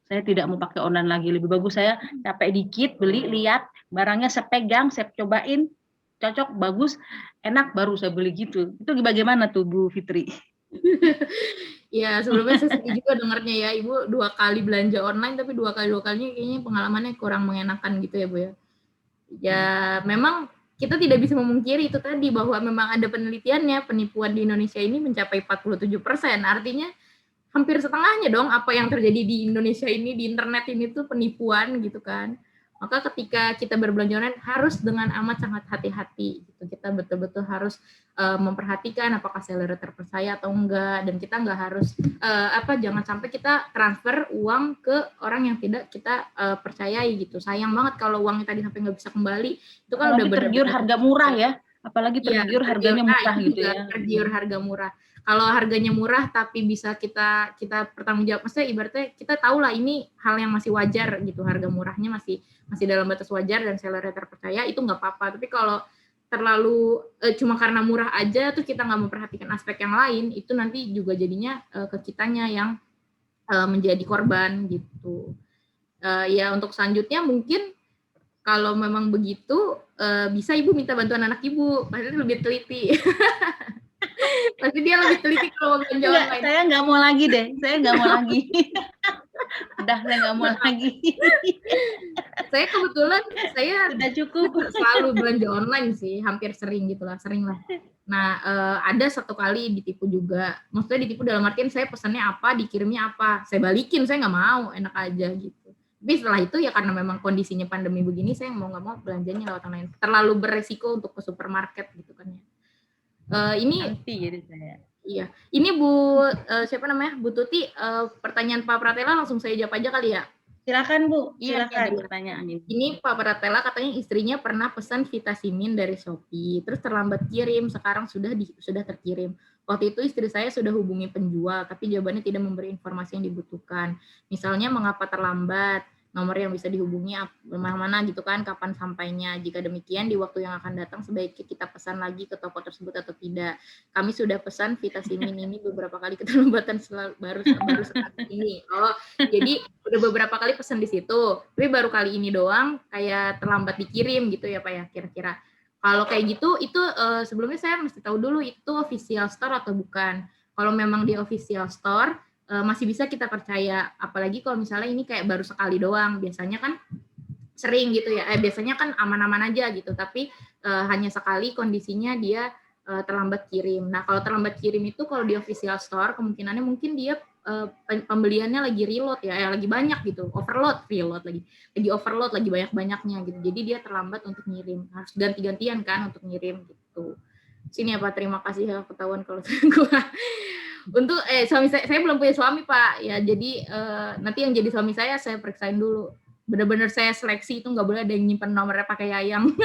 saya tidak mau pakai online lagi. Lebih bagus saya capek dikit, beli, lihat barangnya, saya pegang, saya cobain, cocok, bagus, enak, baru saya beli gitu. Itu bagaimana tuh Bu Fitri? Ya sebelumnya saya sedih juga dengarnya ya, Ibu 2 kali belanja online tapi 2 kalinya kayaknya pengalamannya kurang mengenakan gitu ya Bu ya. Ya memang kita tidak bisa memungkiri itu tadi bahwa memang ada penelitiannya, penipuan di Indonesia ini mencapai 47%. Artinya hampir setengahnya dong apa yang terjadi di Indonesia ini, di internet ini tuh penipuan gitu kan. Maka ketika kita berbelanja online harus dengan amat sangat hati-hati gitu. Kita betul-betul harus memperhatikan apakah seller terpercaya atau enggak, dan kita enggak harus jangan sampai kita transfer uang ke orang yang tidak kita percayai gitu. Sayang banget kalau uangnya tadi sampai nggak bisa kembali. Itu kan udah tergiur harga murah ya. Apalagi tergiur harganya murah gitu ya. Tergiur harga murah. Kalau harganya murah tapi bisa kita bertanggung jawab, maksudnya ibaratnya kita tahu lah ini hal yang masih wajar gitu, harga murahnya masih dalam batas wajar dan sellernya terpercaya, itu nggak apa-apa. Tapi kalau terlalu cuma karena murah aja tuh kita nggak memperhatikan aspek yang lain, itu nanti juga jadinya ke kitanya yang menjadi korban gitu. Ya untuk selanjutnya mungkin kalau memang begitu bisa Ibu minta bantuan anak Ibu, pasti lebih teliti. Pasti dia lebih teliti kalau belanja online. Saya nggak mau lagi deh, udah saya nggak mau lagi. Saya kebetulan sudah cukup selalu belanja online sih, hampir sering lah. Nah ada satu kali ditipu juga, maksudnya ditipu dalam artian saya pesannya apa, dikirimnya apa, saya balikin, saya nggak mau, enak aja gitu. Tapi setelah itu ya karena memang kondisinya pandemi begini, saya mau nggak mau belanjanya lewat online, terlalu beresiko untuk ke supermarket gitu kan ya. Ini nanti jadi saya. Iya, ini Bu siapa namanya Bu Tuti, pertanyaan Pak Pratela langsung saya jawab aja kali ya. Silakan Bu, silakan Iya, pertanyaan ini. Ini Pak Pratela katanya istrinya pernah pesan Vitamin dari Shopee, terus terlambat kirim, sekarang sudah terkirim. Waktu itu istri saya sudah hubungi penjual, tapi jawabannya tidak memberi informasi yang dibutuhkan. Misalnya mengapa terlambat, nomor yang bisa dihubungi mana gitu kan, kapan sampainya. Jika demikian, di waktu yang akan datang sebaiknya kita pesan lagi ke toko tersebut atau tidak. Kami sudah pesan Vitacimin ini beberapa kali, keterlambatan baru saat ini. Oh, jadi udah beberapa kali pesan di situ, tapi baru kali ini doang kayak terlambat dikirim gitu ya Pak ya, kira-kira. Kalau kayak gitu, itu sebelumnya saya mesti tahu dulu itu official store atau bukan. Kalau memang di official store, masih bisa kita percaya. Apalagi kalau misalnya ini kayak baru sekali doang. Biasanya kan sering gitu ya. Biasanya kan aman-aman aja gitu. Tapi hanya sekali kondisinya dia terlambat kirim. Nah, kalau terlambat kirim itu kalau di official store, kemungkinannya mungkin dia pembeliannya lagi reload ya, lagi banyak gitu, overload lagi banyak-banyaknya gitu, jadi dia terlambat untuk ngirim, harus ganti-gantian kan untuk ngirim gitu. Sini ya Pak, terima kasih ya ketahuan kalau gua untuk suami saya belum punya suami Pak ya, jadi nanti yang jadi suami saya periksain dulu, benar-benar saya seleksi, itu nggak boleh ada yang nyimpen nomornya pakai Yayang.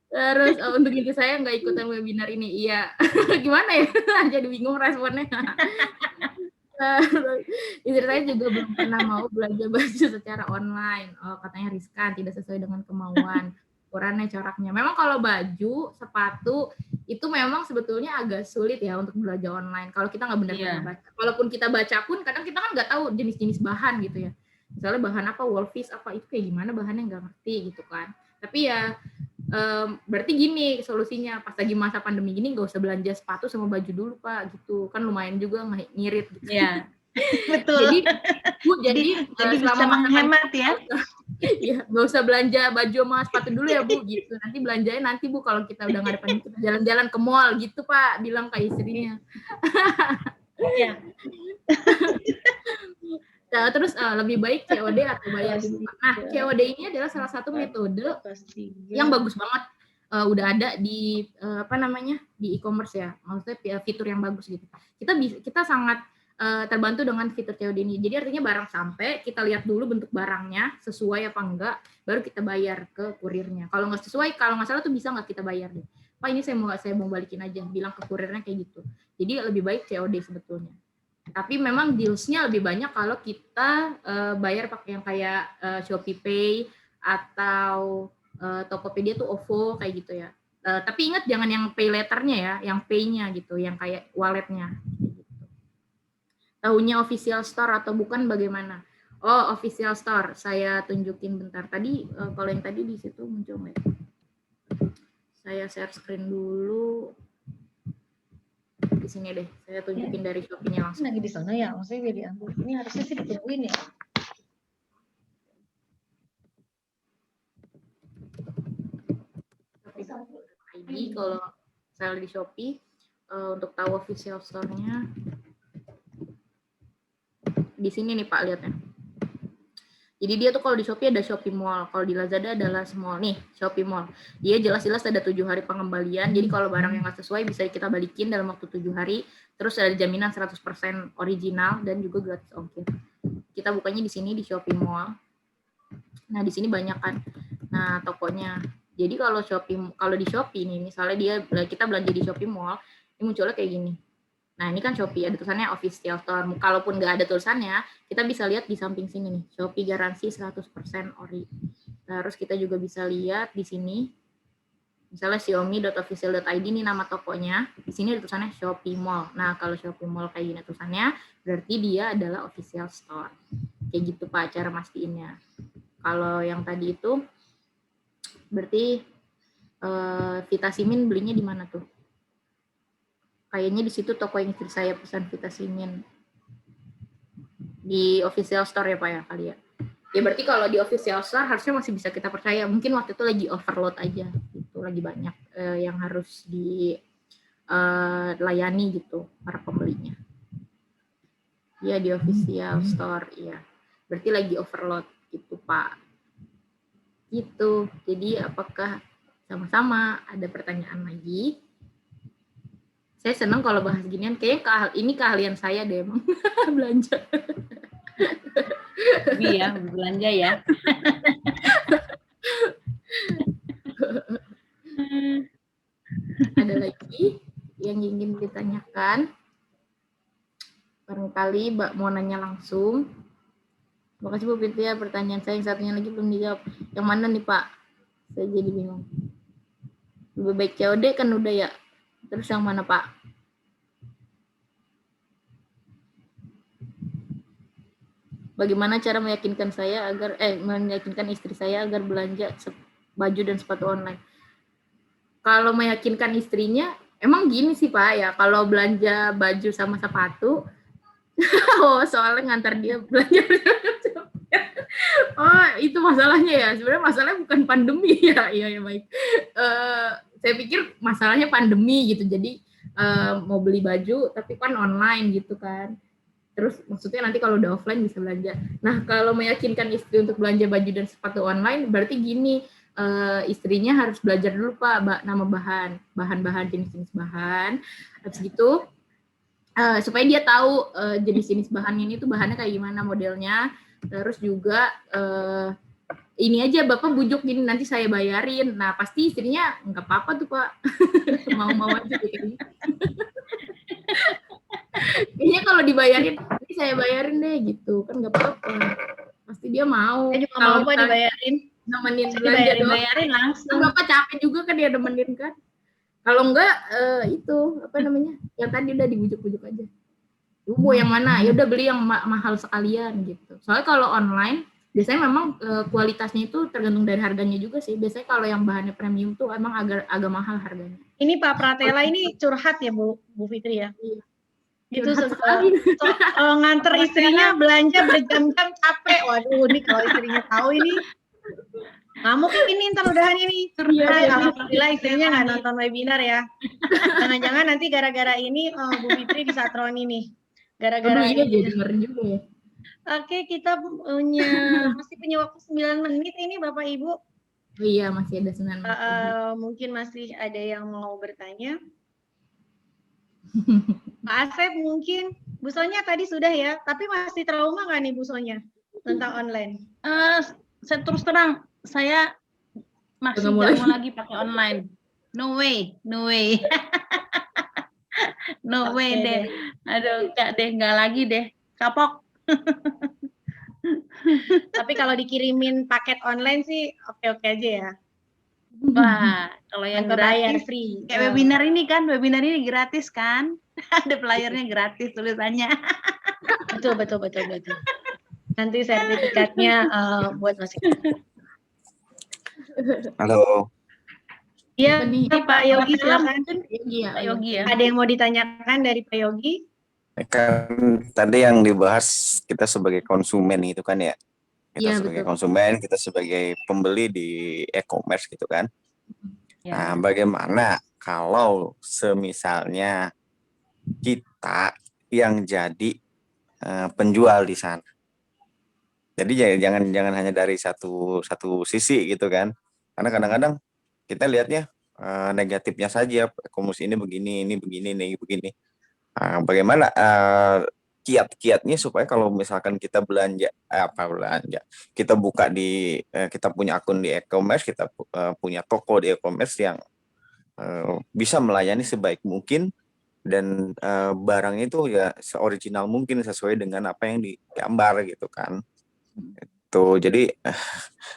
Terus untuk itu saya nggak ikutan webinar ini, iya. Gimana ya? Jadi bingung responnya. Istri saya juga belum pernah mau belanja baju secara online. Oh, katanya riskan, tidak sesuai dengan kemauan. Ukurannya, coraknya. Memang kalau baju, sepatu, itu memang sebetulnya agak sulit ya untuk belanja online. Kalau kita nggak benar-benar baca. Walaupun kita baca pun, kadang kita kan nggak tahu jenis-jenis bahan gitu ya. Misalnya bahan apa, Wolfish apa, itu kayak gimana bahannya nggak ngerti gitu kan. Tapi ya, berarti gini solusinya, pas lagi masa pandemi gini nggak usah belanja sepatu sama baju dulu Pak, gitu kan lumayan juga ngirit gitu. Ya, betul. jadi bisa menghemat ya. Iya, nggak usah belanja baju sama sepatu dulu ya Bu, gitu. Nanti belanjain nanti Bu kalau kita udah nggak ada pandemi, kita jalan-jalan ke mall gitu Pak, bilang ke istrinya. Iya. Nah, terus lebih baik COD atau bayar dulu. Nah, COD ini adalah salah satu metode yang bagus banget. Udah ada di di e-commerce ya. Maksudnya fitur yang bagus gitu. Kita sangat terbantu dengan fitur COD ini. Jadi artinya barang sampai, kita lihat dulu bentuk barangnya sesuai apa enggak, baru kita bayar ke kurirnya. Kalau nggak sesuai, kalau nggak salah tuh bisa nggak kita bayar deh. Pak ini saya mau balikin aja, bilang ke kurirnya kayak gitu. Jadi lebih baik COD sebetulnya. Tapi memang deals-nya lebih banyak kalau kita bayar pakai yang kayak Shopee Pay atau Tokopedia tuh OVO kayak gitu ya. Tapi ingat jangan yang pay letternya ya, yang pay-nya gitu, yang kayak walletnya. Gitu. Tahunya official store atau bukan bagaimana? Oh, official store. Saya tunjukin bentar. Tadi kalau yang tadi di situ muncul nggak ya? Saya share screen dulu. Di sini deh, saya tunjukin dari Shopee-nya langsung. Lagi di sana ya, maksudnya biar diambil. Ini harusnya sih ditungguin ya. ID kalau saya di Shopee, untuk tahu official store-nya di sini nih Pak, lihatnya. Jadi dia tuh kalau di Shopee ada Shopee Mall, kalau di Lazada adalah Mall nih, Shopee Mall. Dia jelas-jelas ada 7 hari pengembalian. Jadi kalau barang yang nggak sesuai bisa kita balikin dalam waktu 7 hari. Terus ada jaminan 100% original dan juga gratis ongkir. Kita bukanya di sini di Shopee Mall. Nah, di sini banyak kan. Nah, tokonya. Jadi kalau di Shopee nih, misalnya kita belanja di Shopee Mall, ini munculnya kayak gini. Nah, ini kan Shopee, ada tulisannya official store. Kalaupun nggak ada tulisannya, kita bisa lihat di samping sini nih, Shopee garansi 100% ori. Terus kita juga bisa lihat di sini, misalnya xiaomi.official.id ini nama tokonya. Di sini ada tulisannya Shopee Mall. Nah, kalau Shopee Mall kayak gini tulisannya, berarti dia adalah official store. Kayak gitu Pak, cara mastiinnya. Kalau yang tadi itu, berarti Vitacimin belinya di mana tuh? Kayaknya di situ toko yang istri saya pesan Vitacimin. Di official store ya Pak ya kali ya. Ya berarti kalau di official store harusnya masih bisa kita percaya. Mungkin waktu itu lagi overload aja gitu, lagi banyak yang harus dilayani gitu para pembelinya. Ya di official store ya. Berarti lagi overload gitu Pak. Gitu. Jadi apakah sama-sama ada pertanyaan lagi? Saya senang kalau bahas ginian, kayaknya ini keahlian saya deh emang belanja. Iya, belanja ya. silakan. Barangkali Mbak mau nanya langsung. Terima kasih Bu Fitri ya, pertanyaan saya yang satunya lagi belum dijawab. Yang mana nih Pak? Saya jadi bingung. Lebih baik COD kan udah ya. Terus yang mana Pak? Bagaimana cara meyakinkan istri saya agar belanja baju dan sepatu online? Kalau meyakinkan istrinya, emang gini sih Pak ya, kalau belanja baju sama sepatu, soalnya ngantar dia belanja. Oh, itu masalahnya ya. Sebenarnya masalahnya bukan pandemi ya. Iya, baik. Saya pikir masalahnya pandemi gitu. Jadi mau beli baju tapi kan online gitu kan. Terus maksudnya nanti kalau udah offline bisa belanja. Nah, kalau meyakinkan istri untuk belanja baju dan sepatu online, berarti gini, istrinya harus belajar dulu Pak, nama bahan-bahan, jenis-jenis bahan. Habis gitu, supaya dia tahu jenis-jenis bahan ini tuh bahannya kayak gimana modelnya. Terus juga ini aja Bapak bujuk gini, nanti saya bayarin. Nah, pasti istrinya nggak apa-apa tuh Pak. Mau-mau aja gitu. Kayaknya kalau dibayarin, ini saya bayarin deh gitu, kan nggak apa-apa. Pasti dia mau. Saya juga mau Pak dibayarin. Nemenin belanja doang. Dibayarin langsung. Bapak capek juga kan dia nemenin kan. Kalau enggak itu apa namanya? Yang tadi udah dibujuk-bujuk aja. Mau yang mana? Ya udah beli yang mahal sekalian gitu. Soalnya kalau online biasanya memang kualitasnya itu tergantung dari harganya juga sih. Biasanya kalau yang bahannya premium tuh emang agak mahal harganya. Ini Pak Pratela ini curhat ya Bu Fitri ya. Iya. Itu nganter istrinya belanja berjam-jam capek. Waduh, ini kalau istrinya tahu ini ngamuk ini ntar udahan ini. Alhamdulillah istrinya nggak nonton webinar ya. Jangan-jangan nanti gara-gara ini Bu Fitri disatroni nih. Gara-gara iya ini. jadi ngeri juga ya. Oke, kita masih punya waktu 9 menit ini Bapak Ibu. Oh iya, masih ada 9 menit. Mungkin masih ada yang mau bertanya. Pak Asep mungkin, Bu Sonya tadi sudah ya, tapi masih trauma nggak nih Bu Sonya tentang online? Saya terus terang, saya masih nggak mau lagi pakai online. No way. No way deh. Aduh, nggak lagi deh. Kapok. Tapi kalau dikirimin paket online sih oke-oke aja ya. Wah, kalau yang bayar gratis, free. kayak webinar ini gratis kan? Ada flyernya gratis tulisannya. Betul. Nanti sertifikatnya buat masing. Halo. Iya, Pak Yogi silakan. Iya, Pak Yogi ya. Ada yang mau ditanyakan dari Pak Yogi? Kan tadi yang dibahas kita sebagai konsumen itu kan ya. Kita Iya, sebagai betul. konsumen, kita sebagai pembeli di e-commerce gitu kan. Ya. Nah, bagaimana kalau semisalnya kita yang jadi penjual di sana? Jadi jangan hanya dari satu sisi gitu kan. Karena kadang-kadang kita lihatnya negatifnya saja, e-commerce ini begini, ini begini. Bagaimana kiat-kiatnya supaya kalau misalkan kita belanja, kita buka kita punya akun di e-commerce, kita punya toko di e-commerce yang bisa melayani sebaik mungkin dan barangnya itu ya seoriginal mungkin sesuai dengan apa yang digambar gitu kan. Itu jadi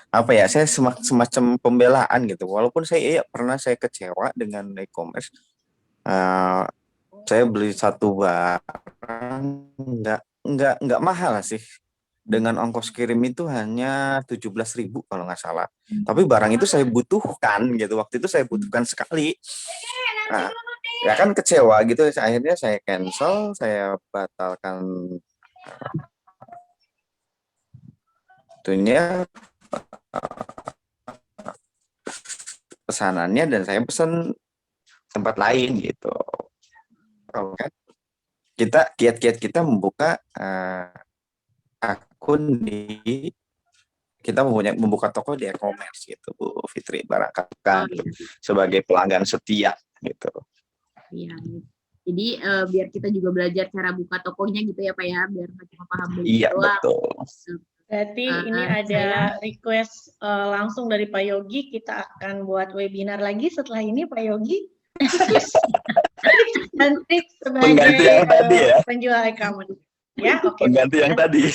apa ya, saya semacam pembelaan gitu. Walaupun saya pernah kecewa dengan e-commerce. Saya beli satu barang nggak mahal sih, dengan ongkos kirim itu hanya 17.000 kalau nggak salah. Tapi barang itu saya butuhkan gitu, waktu itu saya butuhkan sekali. Nah, ya kan kecewa gitu. Akhirnya saya cancel, saya batalkan itunya pesanannya dan saya pesan tempat lain gitu. Kan kiat-kiat kita membuka akun kita membuka toko di e-commerce gitu Bu Fitri, barangkali sebagai pelanggan setia gitu. Iya. Jadi biar kita juga belajar cara buka tokonya gitu ya Pak ya, biar nggak cuma paham beli Iya, doang. betul. Berarti ini ada request langsung dari Pak Yogi, kita akan buat webinar lagi setelah ini Pak Yogi. dan trik Pengganti sebagai yang tadi ya. penjual e-commerce. Ya, oke. Pengganti yang tadi.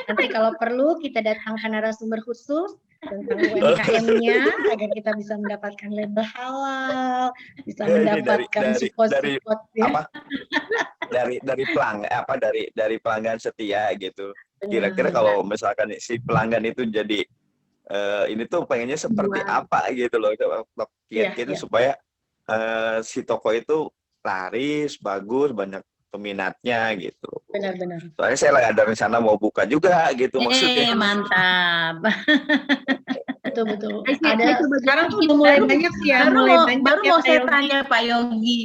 Nanti kalau perlu kita datangkan narasumber khusus tentang UMKM-nya agar kita bisa mendapatkan label halal, bisa Ini mendapatkan dari support ya. apa? Dari pelanggan setia gitu. Kira-kira kalau misalkan si pelanggan itu jadi ini tuh pengennya seperti apa gitu loh, kiat gitu supaya si toko itu laris, bagus, banyak peminatnya gitu. Benar-benar. Soalnya saya lagi ada rencana mau buka juga gitu maksudnya. Mantap. Betul. Ada Sekarang tuh udah mulai banyak sih ya, Baru ya, mau Pak saya Yogi. tanya Pak Yogi.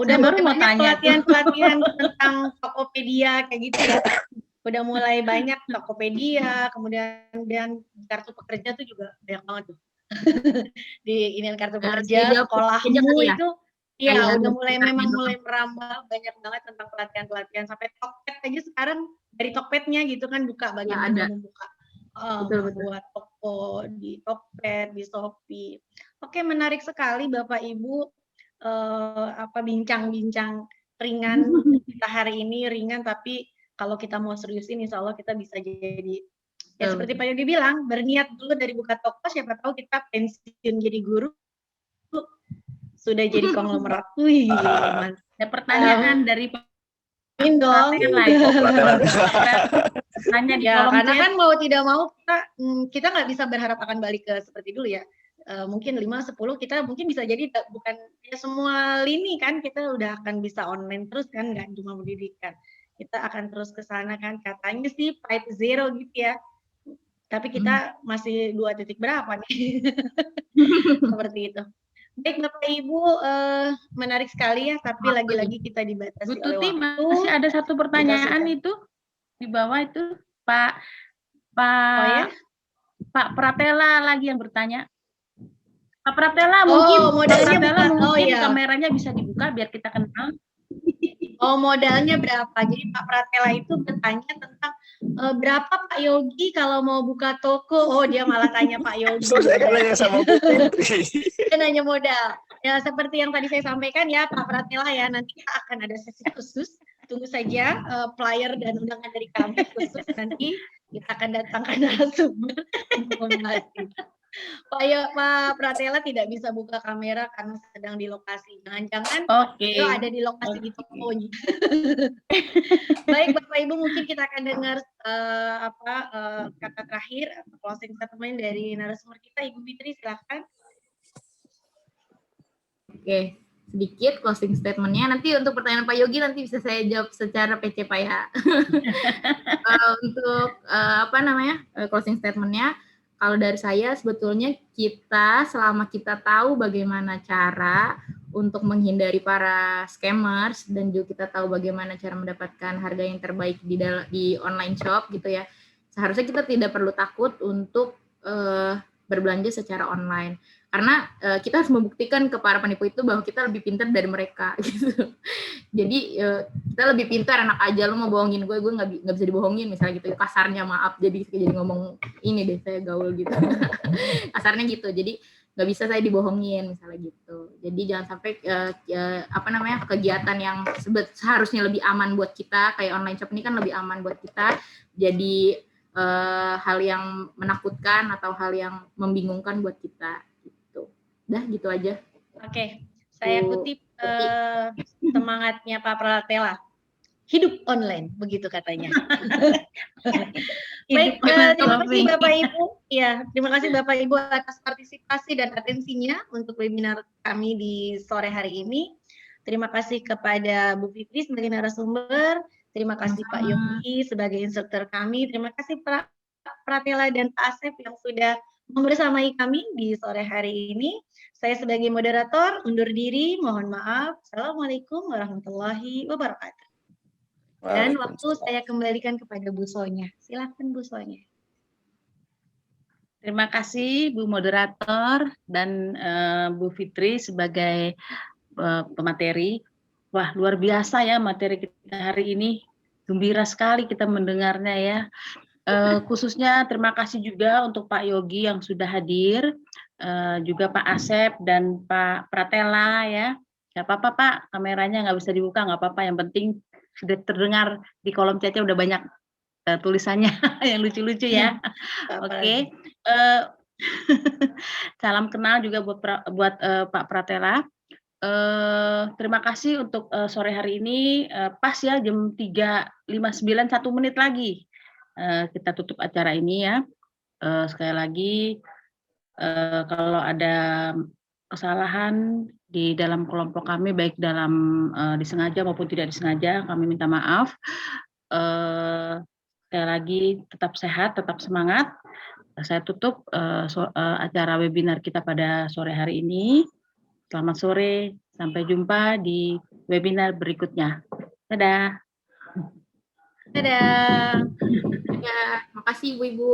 Udah Saya baru mau banyak tanya tuh. pelatihan tentang Tokopedia kayak gitu ya. Udah mulai banyak Tokopedia, kemudian kartu pekerja tuh juga banyak banget tuh. Di inian kartu pekerja, sekolahmu ya? itu ya Kayak udah mulai merambah banyak banget tentang pelatihan sampai Tokped aja sekarang dari Tokpednya gitu kan buka bagaimana membuka buat toko di Tokped, di Shopee. Oke, menarik sekali Bapak Ibu bincang-bincang ringan kita hari ini, ringan tapi kalau kita mau seriusin insya Allah kita bisa jadi ya seperti Pak Yogi bilang, berniat dulu dari buka toko, siapa tahu kita pensiun jadi guru sudah jadi konglomerat. Wih, ada pertanyaan dari dong. Tanya di Ya, kolom karena chat. kan mau tidak mau kita nggak bisa berharap akan balik ke seperti dulu ya. Mungkin 5-10 kita mungkin bisa jadi bukan ya semua lini kan kita udah akan bisa online terus kan, nggak cuma pendidikan. Kita akan terus ke sana kan, katanya sih fight zero gitu ya. Tapi kita masih 2 titik berapa nih? Seperti itu. Baik Bapak Ibu, menarik sekali ya, tapi lagi-lagi kita dibatasi Bu oleh Tuti, waktu. masih ada satu pertanyaan itu di bawah itu Pak Pratela lagi yang bertanya. Pak Pratela mungkin kameranya bisa dibuka biar kita kenal. Modalnya berapa? Jadi Pak Pratela itu bertanya tentang berapa Pak Yogi kalau mau buka toko? Oh, dia malah tanya Pak Yogi. So, saya kan nanya sama Bu Fitri. Dia nanya modal. Ya, seperti yang tadi saya sampaikan ya, Pak Pratela ya, nanti kita akan ada sesi khusus. Tunggu saja flyer dan undangan dari kami khusus nanti kita akan datangkan narasumber untuk membahas itu. Pak Pratela tidak bisa buka kamera karena sedang di lokasi. Jangan-jangan itu ada di lokasi di tokonya. Baik Bapak Ibu, mungkin kita akan dengar kata terakhir atau closing statement dari narasumber kita, Ibu Fitri, silahkan. Oke, sedikit closing statement-nya. Nanti untuk pertanyaan Pak Yogi nanti bisa saya jawab secara PC Pak ya. Untuk closing statement-nya, kalau dari saya sebetulnya selama kita tahu bagaimana cara untuk menghindari para scammers dan juga kita tahu bagaimana cara mendapatkan harga yang terbaik di online shop gitu ya, seharusnya kita tidak perlu takut untuk berbelanja secara online. Karena kita harus membuktikan ke para penipu itu bahwa kita lebih pintar dari mereka gitu. Jadi kita lebih pintar, enak aja lu mau bohongin gue nggak bisa dibohongin misalnya gitu. Kasarnya maaf, jadi ngomong ini deh saya gaul gitu. Kasarnya gitu. Jadi nggak bisa saya dibohongin misalnya gitu. Jadi jangan sampai kegiatan yang seharusnya lebih aman buat kita, kayak online shop ini kan lebih aman buat kita. Jadi hal yang menakutkan atau hal yang membingungkan buat kita. Dah gitu aja. Oke, saya kutip semangatnya Pak Pratela. Hidup online, begitu katanya. Baik, terima kasih Bapak Ibu. Ya, terima kasih Bapak Ibu atas partisipasi dan atensinya untuk webinar kami di sore hari ini. Terima kasih kepada Bu Fitri sebagai narasumber. Terima kasih Pak Yogi sebagai instruktur kami. Terima kasih Pak Pratela dan Pak Asep yang sudah membersamai kami di sore hari ini. Saya sebagai moderator undur diri, mohon maaf. Assalamualaikum warahmatullahi wabarakatuh. Dan waktu saya kembalikan kepada Bu Sonya. Silakan Bu Sonya. Terima kasih Bu Moderator dan Bu Fitri sebagai pemateri. Wah, luar biasa ya materi kita hari ini. Gembira sekali kita mendengarnya ya. Khususnya terima kasih juga untuk Pak Yogi yang sudah hadir, juga Pak Asep dan Pak Pratela ya. Nggak apa-apa Pak, kameranya nggak bisa dibuka, nggak apa-apa. Yang penting sudah terdengar di kolom chatnya udah banyak tulisannya yang lucu-lucu ya. Oke. Salam kenal juga buat Pak Pratela. Terima kasih untuk sore hari ini. Pas ya jam 3.59, 1 menit lagi kita tutup acara ini ya. Sekali lagi kalau ada kesalahan di dalam kelompok kami, baik dalam disengaja maupun tidak disengaja, kami minta maaf. Sekali lagi tetap sehat, tetap semangat. Saya tutup acara webinar kita pada sore hari ini. Selamat sore, sampai jumpa di webinar berikutnya. Dadah. Dadah. Ya, makasih Ibu-Ibu.